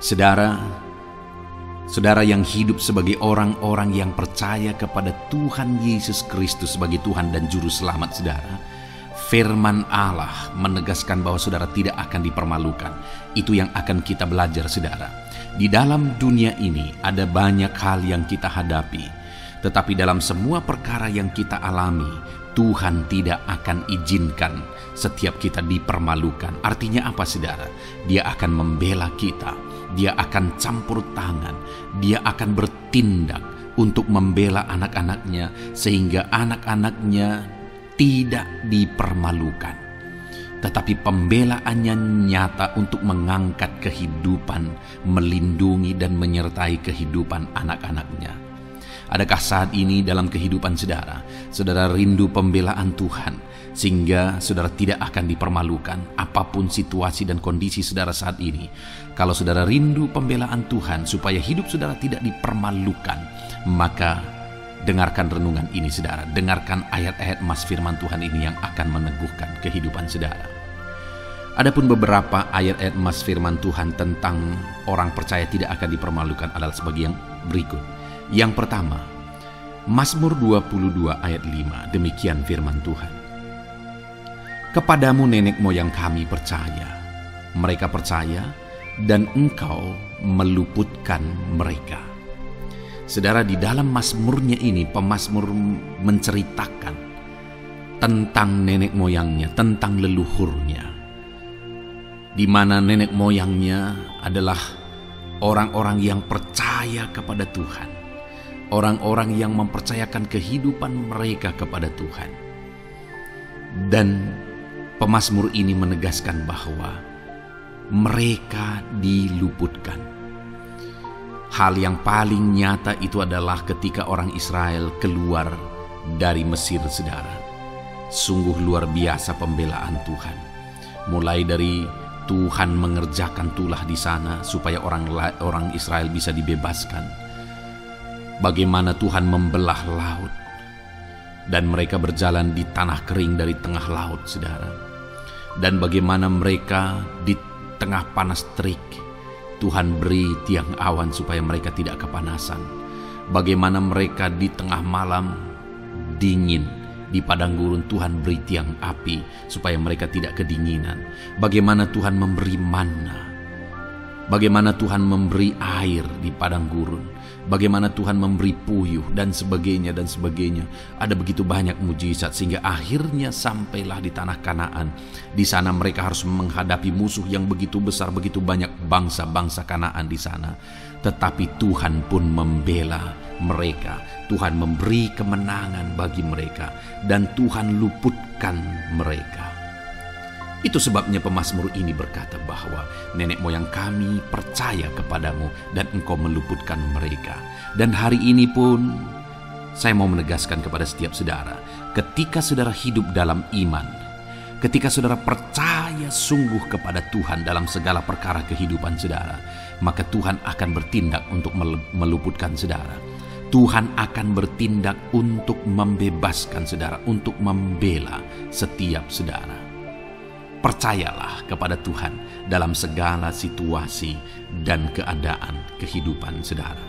Saudara yang hidup sebagai orang-orang yang percaya kepada Tuhan Yesus Kristus sebagai Tuhan dan Juru Selamat saudara, firman Allah menegaskan bahwa saudara tidak akan dipermalukan. Itu yang akan kita belajar, saudara. Di dalam dunia ini ada banyak hal yang kita hadapi, tetapi dalam semua perkara yang kita alami, Tuhan tidak akan izinkan setiap kita dipermalukan. Artinya apa, saudara? Dia akan membela kita. Dia akan campur tangan. Dia akan bertindak untuk membela anak-anaknya, sehingga anak-anaknya tidak dipermalukan. Tetapi pembelaannya nyata untuk mengangkat kehidupan, melindungi dan menyertai kehidupan anak-anaknya. Adakah saat ini dalam kehidupan saudara, saudara rindu pembelaan Tuhan, sehingga saudara tidak akan dipermalukan apapun situasi dan kondisi saudara saat ini? Kalau saudara rindu pembelaan Tuhan supaya hidup saudara tidak dipermalukan, maka dengarkan renungan ini, saudara. Dengarkan ayat-ayat emas firman Tuhan ini yang akan meneguhkan kehidupan saudara. Adapun beberapa ayat-ayat emas firman Tuhan tentang orang percaya tidak akan dipermalukan adalah sebagai yang berikut. Yang pertama, Mazmur 22 ayat 5, demikian firman Tuhan. "Kepadamu nenek moyang kami percaya, mereka percaya, dan Engkau meluputkan mereka." Saudara, di dalam mazmurnya ini, pemazmur menceritakan tentang nenek moyangnya, tentang leluhurnya, di mana nenek moyangnya adalah orang-orang yang percaya kepada Tuhan, orang-orang yang mempercayakan kehidupan mereka kepada Tuhan. Dan pemazmur ini menegaskan bahwa mereka diluputkan. Hal yang paling nyata itu adalah ketika orang Israel keluar dari Mesir, saudara. Sungguh luar biasa pembelaan Tuhan. Mulai dari Tuhan mengerjakan tulah di sana supaya orang Israel bisa dibebaskan. Bagaimana Tuhan membelah laut dan mereka berjalan di tanah kering dari tengah laut, saudara. Dan bagaimana mereka di tengah panas terik, Tuhan beri tiang awan supaya mereka tidak kepanasan. Bagaimana mereka di tengah malam dingin, di padang gurun Tuhan beri tiang api supaya mereka tidak kedinginan. Bagaimana Tuhan memberi manna, bagaimana Tuhan memberi air di padang gurun, bagaimana Tuhan memberi puyuh dan sebagainya dan sebagainya. Ada begitu banyak mujizat sehingga akhirnya sampailah di tanah Kanaan. Di sana mereka harus menghadapi musuh yang begitu besar, begitu banyak bangsa-bangsa Kanaan di sana. Tetapi Tuhan pun membela mereka. Tuhan memberi kemenangan bagi mereka dan Tuhan luputkan mereka. Itu sebabnya pemazmur ini berkata bahwa nenek moyang kami percaya kepadamu dan engkau meluputkan mereka. Dan hari ini pun saya mau menegaskan kepada setiap saudara, ketika saudara hidup dalam iman, ketika saudara percaya sungguh kepada Tuhan dalam segala perkara kehidupan saudara, maka Tuhan akan bertindak untuk meluputkan saudara. Tuhan akan bertindak untuk membebaskan saudara, untuk membela setiap saudara. Percayalah kepada Tuhan dalam segala situasi dan keadaan kehidupan saudara.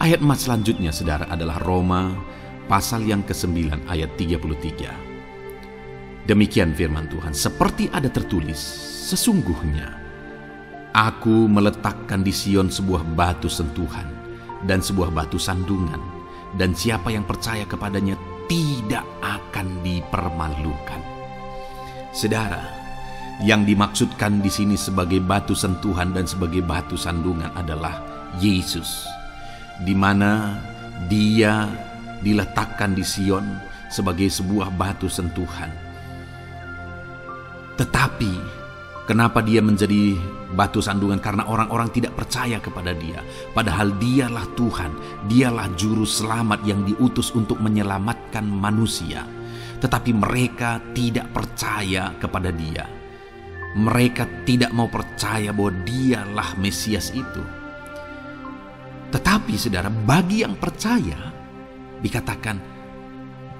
Ayat emas selanjutnya saudara adalah Roma pasal yang ke-9 ayat 33. Demikian firman Tuhan, seperti ada tertulis, sesungguhnya aku meletakkan di Sion sebuah batu sentuhan dan sebuah batu sandungan, dan siapa yang percaya kepadanya tidak akan dipermalukan. Saudara, yang dimaksudkan di sini sebagai batu sentuhan dan sebagai batu sandungan adalah Yesus, di mana Dia diletakkan di Sion sebagai sebuah batu sentuhan. Tetapi kenapa Dia menjadi batu sandungan? Karena orang-orang tidak percaya kepada Dia. Padahal Dialah Tuhan, Dialah juru selamat yang diutus untuk menyelamatkan manusia. Tetapi mereka tidak percaya kepada Dia. Mereka tidak mau percaya bahwa Dialah Mesias itu. Tetapi saudara, bagi yang percaya dikatakan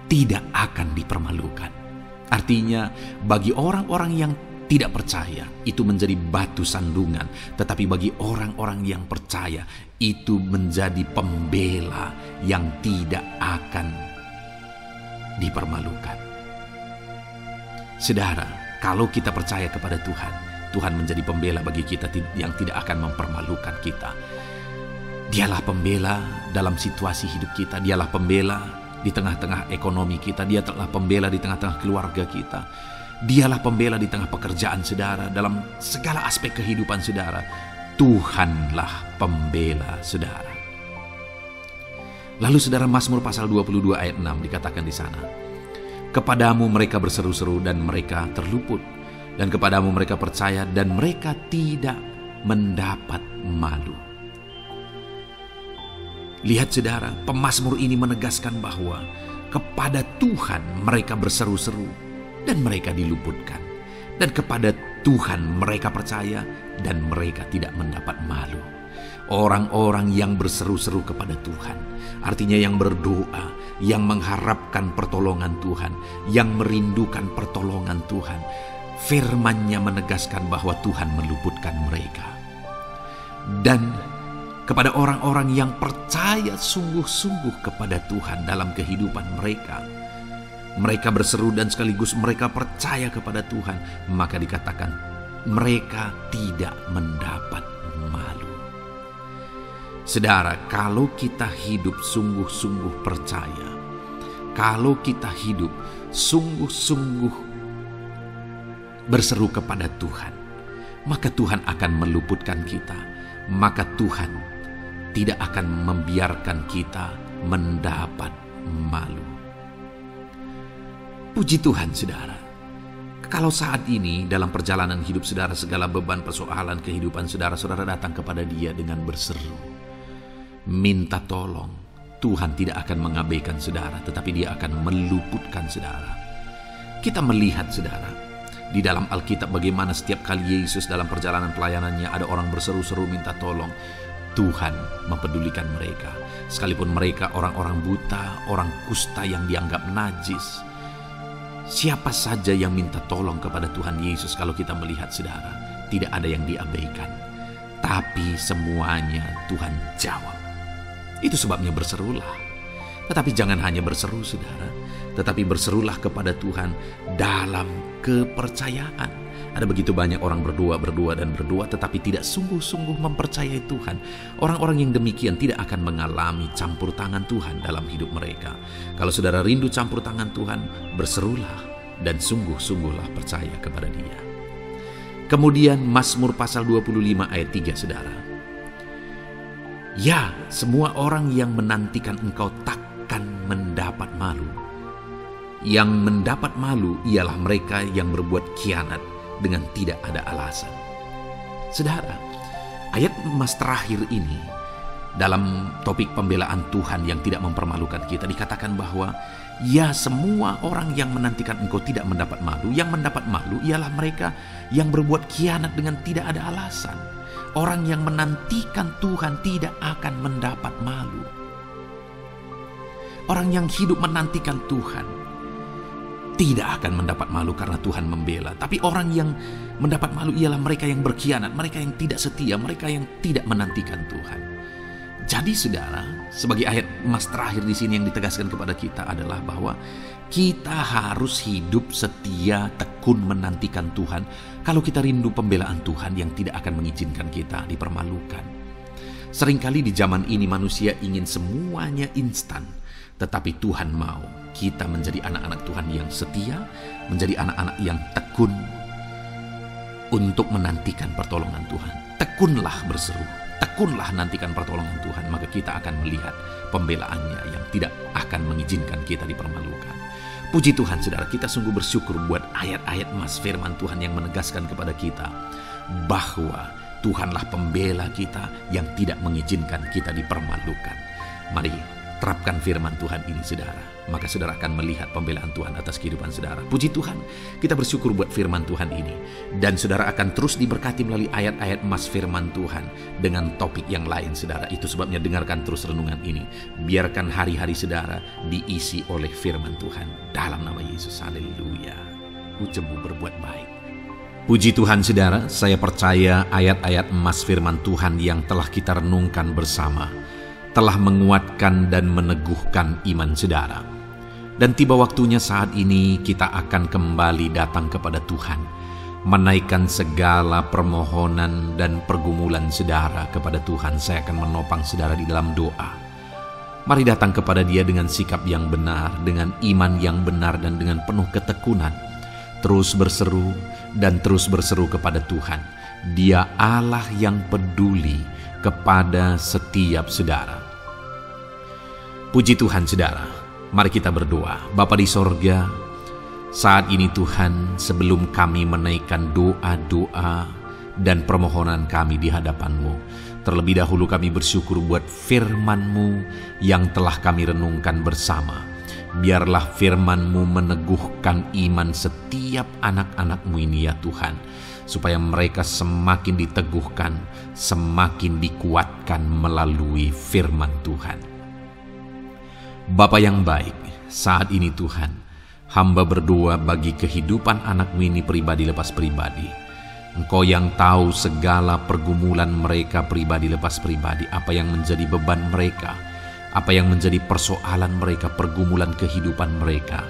tidak akan dipermalukan. Artinya bagi orang-orang yang tidak percaya itu menjadi batu sandungan, tetapi bagi orang-orang yang percaya itu menjadi pembela yang tidak akan dipermalukan. Saudara, kalau kita percaya kepada Tuhan, Tuhan menjadi pembela bagi kita yang tidak akan mempermalukan kita. Dialah pembela dalam situasi hidup kita, Dialah pembela di tengah-tengah ekonomi kita, Dialah pembela di tengah-tengah keluarga kita, Dialah pembela di tengah pekerjaan saudara, dalam segala aspek kehidupan saudara. Tuhanlah pembela saudara. Lalu saudara, Mazmur pasal 22 ayat 6 dikatakan di sana, kepadamu mereka berseru-seru dan mereka terluput, dan kepadamu mereka percaya dan mereka tidak mendapat malu. Lihat saudara, pemazmur ini menegaskan bahwa kepada Tuhan mereka berseru-seru dan mereka diluputkan, dan kepada Tuhan mereka percaya dan mereka tidak mendapat malu. Orang-orang yang berseru-seru kepada Tuhan, artinya yang berdoa, yang mengharapkan pertolongan Tuhan, yang merindukan pertolongan Tuhan, firman-Nya menegaskan bahwa Tuhan meluputkan mereka. Dan kepada orang-orang yang percaya sungguh-sungguh kepada Tuhan dalam kehidupan mereka, mereka berseru dan sekaligus mereka percaya kepada Tuhan, maka dikatakan mereka tidak mendapat malu. Saudara, kalau kita hidup sungguh-sungguh percaya, kalau kita hidup sungguh-sungguh berseru kepada Tuhan, maka Tuhan akan meluputkan kita. Maka Tuhan tidak akan membiarkan kita mendapat malu. Puji Tuhan saudara. Kalau saat ini dalam perjalanan hidup saudara, segala beban persoalan kehidupan saudara, saudara datang kepada Dia dengan berseru, minta tolong, Tuhan tidak akan mengabaikan saudara, tetapi Dia akan meluputkan saudara. Kita melihat saudara, di dalam Alkitab bagaimana setiap kali Yesus dalam perjalanan pelayanannya ada orang berseru-seru minta tolong, Tuhan mempedulikan mereka. Sekalipun mereka orang-orang buta, orang kusta yang dianggap najis, siapa saja yang minta tolong kepada Tuhan Yesus, kalau kita melihat saudara, tidak ada yang diabaikan, tapi semuanya Tuhan jawab. Itu sebabnya berserulah. Tetapi jangan hanya berseru saudara, tetapi berserulah kepada Tuhan dalam kepercayaan. Ada begitu banyak orang berdoa tetapi tidak sungguh-sungguh mempercayai Tuhan. Orang-orang yang demikian tidak akan mengalami campur tangan Tuhan dalam hidup mereka. Kalau saudara rindu campur tangan Tuhan, berserulah dan sungguh-sungguhlah percaya kepada Dia. Kemudian Mazmur pasal 25 ayat 3, saudara. Ya, semua orang yang menantikan Engkau takkan mendapat malu. Yang mendapat malu ialah mereka yang berbuat khianat dengan tidak ada alasan. Saudara, ayat emas terakhir ini dalam topik pembelaan Tuhan yang tidak mempermalukan kita dikatakan bahwa ya, semua orang yang menantikan Engkau tidak mendapat malu. Yang mendapat malu ialah mereka yang berbuat khianat dengan tidak ada alasan. Orang yang menantikan Tuhan tidak akan mendapat malu. Orang yang hidup menantikan Tuhan tidak akan mendapat malu karena Tuhan membela. Tapi orang yang mendapat malu ialah mereka yang berkhianat, mereka yang tidak setia, mereka yang tidak menantikan Tuhan. Jadi saudara, sebagai ayat emas terakhir di sini yang ditegaskan kepada kita adalah bahwa kita harus hidup setia, tekun menantikan Tuhan. Kalau kita rindu pembelaan Tuhan yang tidak akan mengizinkan kita dipermalukan. Seringkali di zaman ini manusia ingin semuanya instan. Tetapi Tuhan mau kita menjadi anak-anak Tuhan yang setia, menjadi anak-anak yang tekun untuk menantikan pertolongan Tuhan. Tekunlah berseru, tekunlah nantikan pertolongan Tuhan, maka kita akan melihat pembelaannya yang tidak akan mengizinkan kita dipermalukan. Puji Tuhan saudara, kita sungguh bersyukur buat ayat-ayat emas firman Tuhan yang menegaskan kepada kita bahwa Tuhanlah pembela kita yang tidak mengizinkan kita dipermalukan. Mari terapkan firman Tuhan ini saudara, maka saudara akan melihat pembelaan Tuhan atas kehidupan saudara. Puji Tuhan, kita bersyukur buat firman Tuhan ini. Dan saudara akan terus diberkati melalui ayat-ayat emas firman Tuhan dengan topik yang lain saudara. Itu sebabnya dengarkan terus renungan ini. Biarkan hari-hari saudara diisi oleh firman Tuhan. Dalam nama Yesus, haleluya. Ucapmu berbuat baik. Puji Tuhan saudara, saya percaya ayat-ayat emas firman Tuhan yang telah kita renungkan bersama telah menguatkan dan meneguhkan iman saudara. Dan tiba waktunya saat ini kita akan kembali datang kepada Tuhan, menaikkan segala permohonan dan pergumulan saudara kepada Tuhan. Saya akan menopang saudara di dalam doa. Mari datang kepada Dia dengan sikap yang benar, dengan iman yang benar dan dengan penuh ketekunan. Terus berseru dan terus berseru kepada Tuhan. Dia Allah yang peduli kepada setiap saudara. Puji Tuhan saudara, mari kita berdoa. Bapa di sorga, saat ini Tuhan, sebelum kami menaikkan doa-doa dan permohonan kami di hadapan-Mu, terlebih dahulu kami bersyukur buat firman-Mu yang telah kami renungkan bersama. Biarlah firman-Mu meneguhkan iman setiap anak-anak-Mu ini ya Tuhan, supaya mereka semakin diteguhkan, semakin dikuatkan melalui firman Tuhan. Bapa yang baik, saat ini Tuhan, hamba berdoa bagi kehidupan anak-Mu ini pribadi lepas pribadi. Engkau yang tahu segala pergumulan mereka pribadi lepas pribadi, apa yang menjadi beban mereka, apa yang menjadi persoalan mereka, pergumulan kehidupan mereka.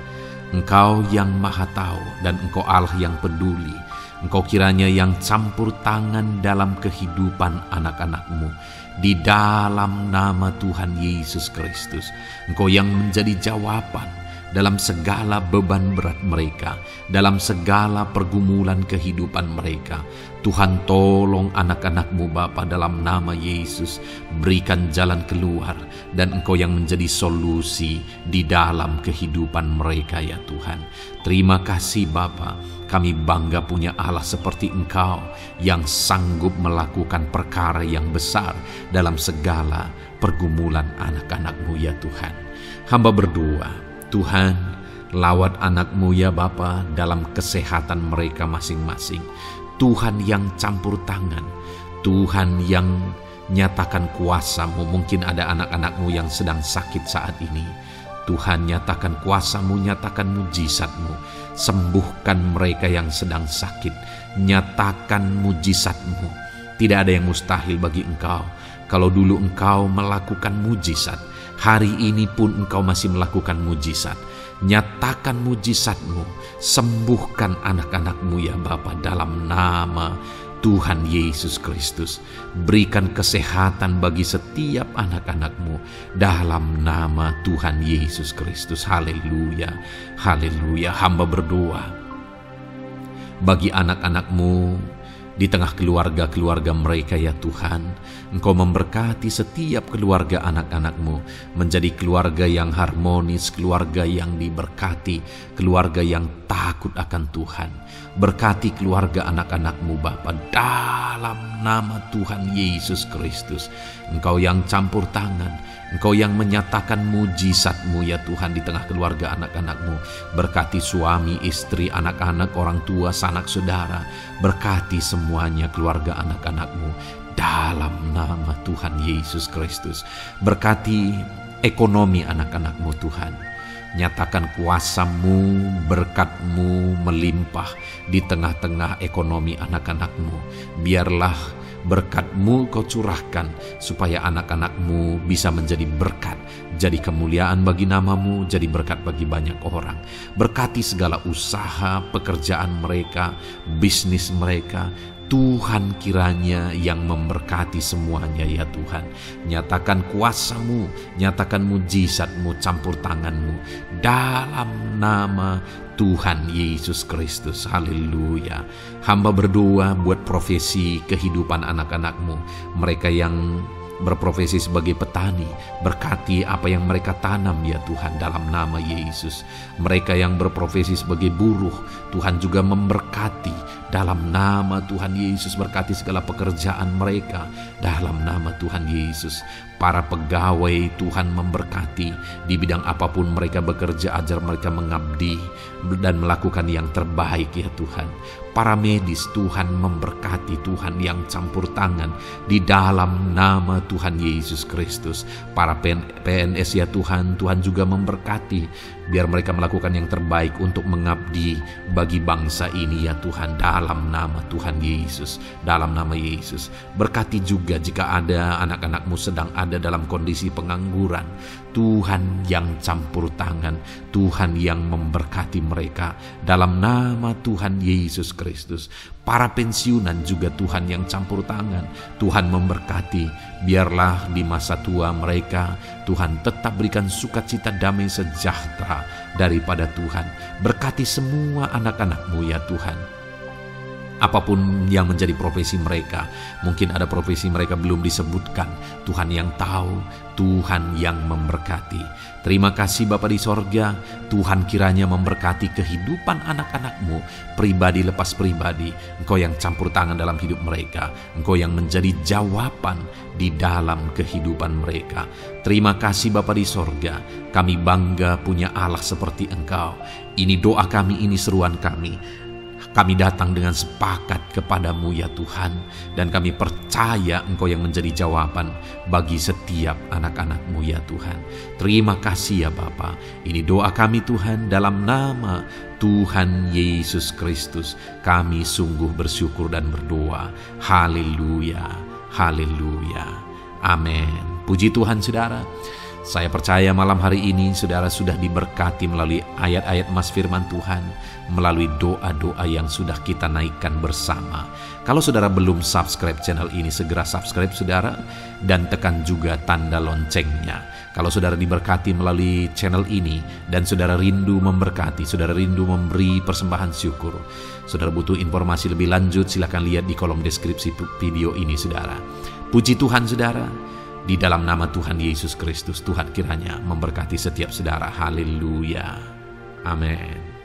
Engkau yang maha tahu dan Engkau Allah yang peduli. Engkau kiranya yang campur tangan dalam kehidupan anak-anak-Mu. Di dalam nama Tuhan Yesus Kristus, Engkau yang menjadi jawaban dalam segala beban berat mereka, dalam segala pergumulan kehidupan mereka. Tuhan tolong anak-anak-Mu Bapa dalam nama Yesus, berikan jalan keluar dan Engkau yang menjadi solusi di dalam kehidupan mereka ya Tuhan. Terima kasih Bapa, kami bangga punya Allah seperti Engkau yang sanggup melakukan perkara yang besar dalam segala pergumulan anak-anak-Mu ya Tuhan. Hamba berdoa, Tuhan, lawat anak-Mu ya Bapa dalam kesehatan mereka masing-masing. Tuhan yang campur tangan, Tuhan yang nyatakan kuasa-Mu. Mungkin ada anak-anak-Mu yang sedang sakit saat ini. Tuhan, nyatakan kuasa-Mu, nyatakan mujizat-Mu. Sembuhkan mereka yang sedang sakit. Nyatakan mujizat-Mu. Tidak ada yang mustahil bagi Engkau. Kalau dulu Engkau melakukan mujizat, hari ini pun Engkau masih melakukan mujizat. Nyatakan mujizat-Mu, sembuhkan anak-anak-Mu ya Bapa, dalam nama Tuhan Yesus Kristus. Berikan kesehatan bagi setiap anak-anak-Mu dalam nama Tuhan Yesus Kristus. Haleluya, haleluya. Hamba berdoa bagi anak-anak-Mu di tengah keluarga-keluarga mereka ya Tuhan. Engkau memberkati setiap keluarga anak-anak-Mu menjadi keluarga yang harmonis, keluarga yang diberkati, keluarga yang takut akan Tuhan. Berkati keluarga anak-anak-Mu Bapa dalam nama Tuhan Yesus Kristus. Engkau yang campur tangan, Engkau yang menyatakan mujizat-Mu ya Tuhan di tengah keluarga anak-anak-Mu. Berkati suami, istri, anak-anak, orang tua, sanak saudara. Berkati semuanya keluarga anak-anak-Mu dalam nama Tuhan Yesus Kristus. Berkati ekonomi anak-anak-Mu Tuhan. Nyatakan kuasa-Mu, berkat-Mu melimpah di tengah-tengah ekonomi anak-anak-Mu. Biarlah berkat-Mu Kau curahkan supaya anak-anak-Mu bisa menjadi berkat, jadi kemuliaan bagi nama-Mu, jadi berkat bagi banyak orang. Berkati segala usaha, pekerjaan mereka, bisnis mereka. Tuhan kiranya yang memberkati semuanya ya Tuhan. Nyatakan kuasa-Mu, nyatakan mujizat-Mu, campur tangan-Mu dalam nama Tuhan Yesus Kristus. Haleluya. Hamba berdoa buat profesi kehidupan anak-anak-Mu, mereka yang berprofesi sebagai petani. Berkati apa yang mereka tanam ya Tuhan dalam nama Yesus. Mereka yang berprofesi sebagai buruh, Tuhan juga memberkati dalam nama Tuhan Yesus. Berkati segala pekerjaan mereka dalam nama Tuhan Yesus. Para pegawai Tuhan memberkati di bidang apapun mereka bekerja, ajar mereka mengabdi dan melakukan yang terbaik ya Tuhan. Para medis Tuhan memberkati, Tuhan yang campur tangan di dalam nama Tuhan Yesus Kristus. Para PNS ya Tuhan, Tuhan juga memberkati biar mereka melakukan yang terbaik untuk mengabdi bagi bangsa ini ya Tuhan dalam nama Tuhan Yesus, dalam nama Yesus. Berkati juga jika ada anak-anak-Mu sedang ada dalam kondisi pengangguran, Tuhan yang campur tangan, Tuhan yang memberkati mereka dalam nama Tuhan Yesus Kristus. Para pensiunan juga Tuhan yang campur tangan, Tuhan memberkati. Biarlah di masa tua mereka Tuhan tetap berikan sukacita, damai sejahtera daripada Tuhan. Berkati semua anak-anak-Mu ya Tuhan. Apapun yang menjadi profesi mereka, mungkin ada profesi mereka belum disebutkan, Tuhan yang tahu, Tuhan yang memberkati. Terima kasih Bapa di sorga, Tuhan kiranya memberkati kehidupan anak-anak-Mu, pribadi lepas pribadi. Engkau yang campur tangan dalam hidup mereka, Engkau yang menjadi jawaban di dalam kehidupan mereka. Terima kasih Bapa di sorga, kami bangga punya Allah seperti Engkau. Ini doa kami, ini seruan kami. Kami datang dengan sepakat kepadamu ya Tuhan, dan kami percaya Engkau yang menjadi jawaban bagi setiap anak-anak-Mu ya Tuhan. Terima kasih ya Bapa. Ini doa kami Tuhan dalam nama Tuhan Yesus Kristus. Kami sungguh bersyukur dan berdoa. Haleluya, haleluya, amin. Puji Tuhan saudara. Saya percaya malam hari ini saudara sudah diberkati melalui ayat-ayat mas firman Tuhan, melalui doa-doa yang sudah kita naikkan bersama. Kalau saudara belum subscribe channel ini, segera subscribe saudara, dan tekan juga tanda loncengnya. Kalau saudara diberkati melalui channel ini dan saudara rindu memberkati, saudara rindu memberi persembahan syukur, saudara butuh informasi lebih lanjut, silakan lihat di kolom deskripsi video ini saudara. Puji Tuhan saudara. Di dalam nama Tuhan Yesus Kristus, Tuhan kiranya memberkati setiap saudara. Haleluya. Amin.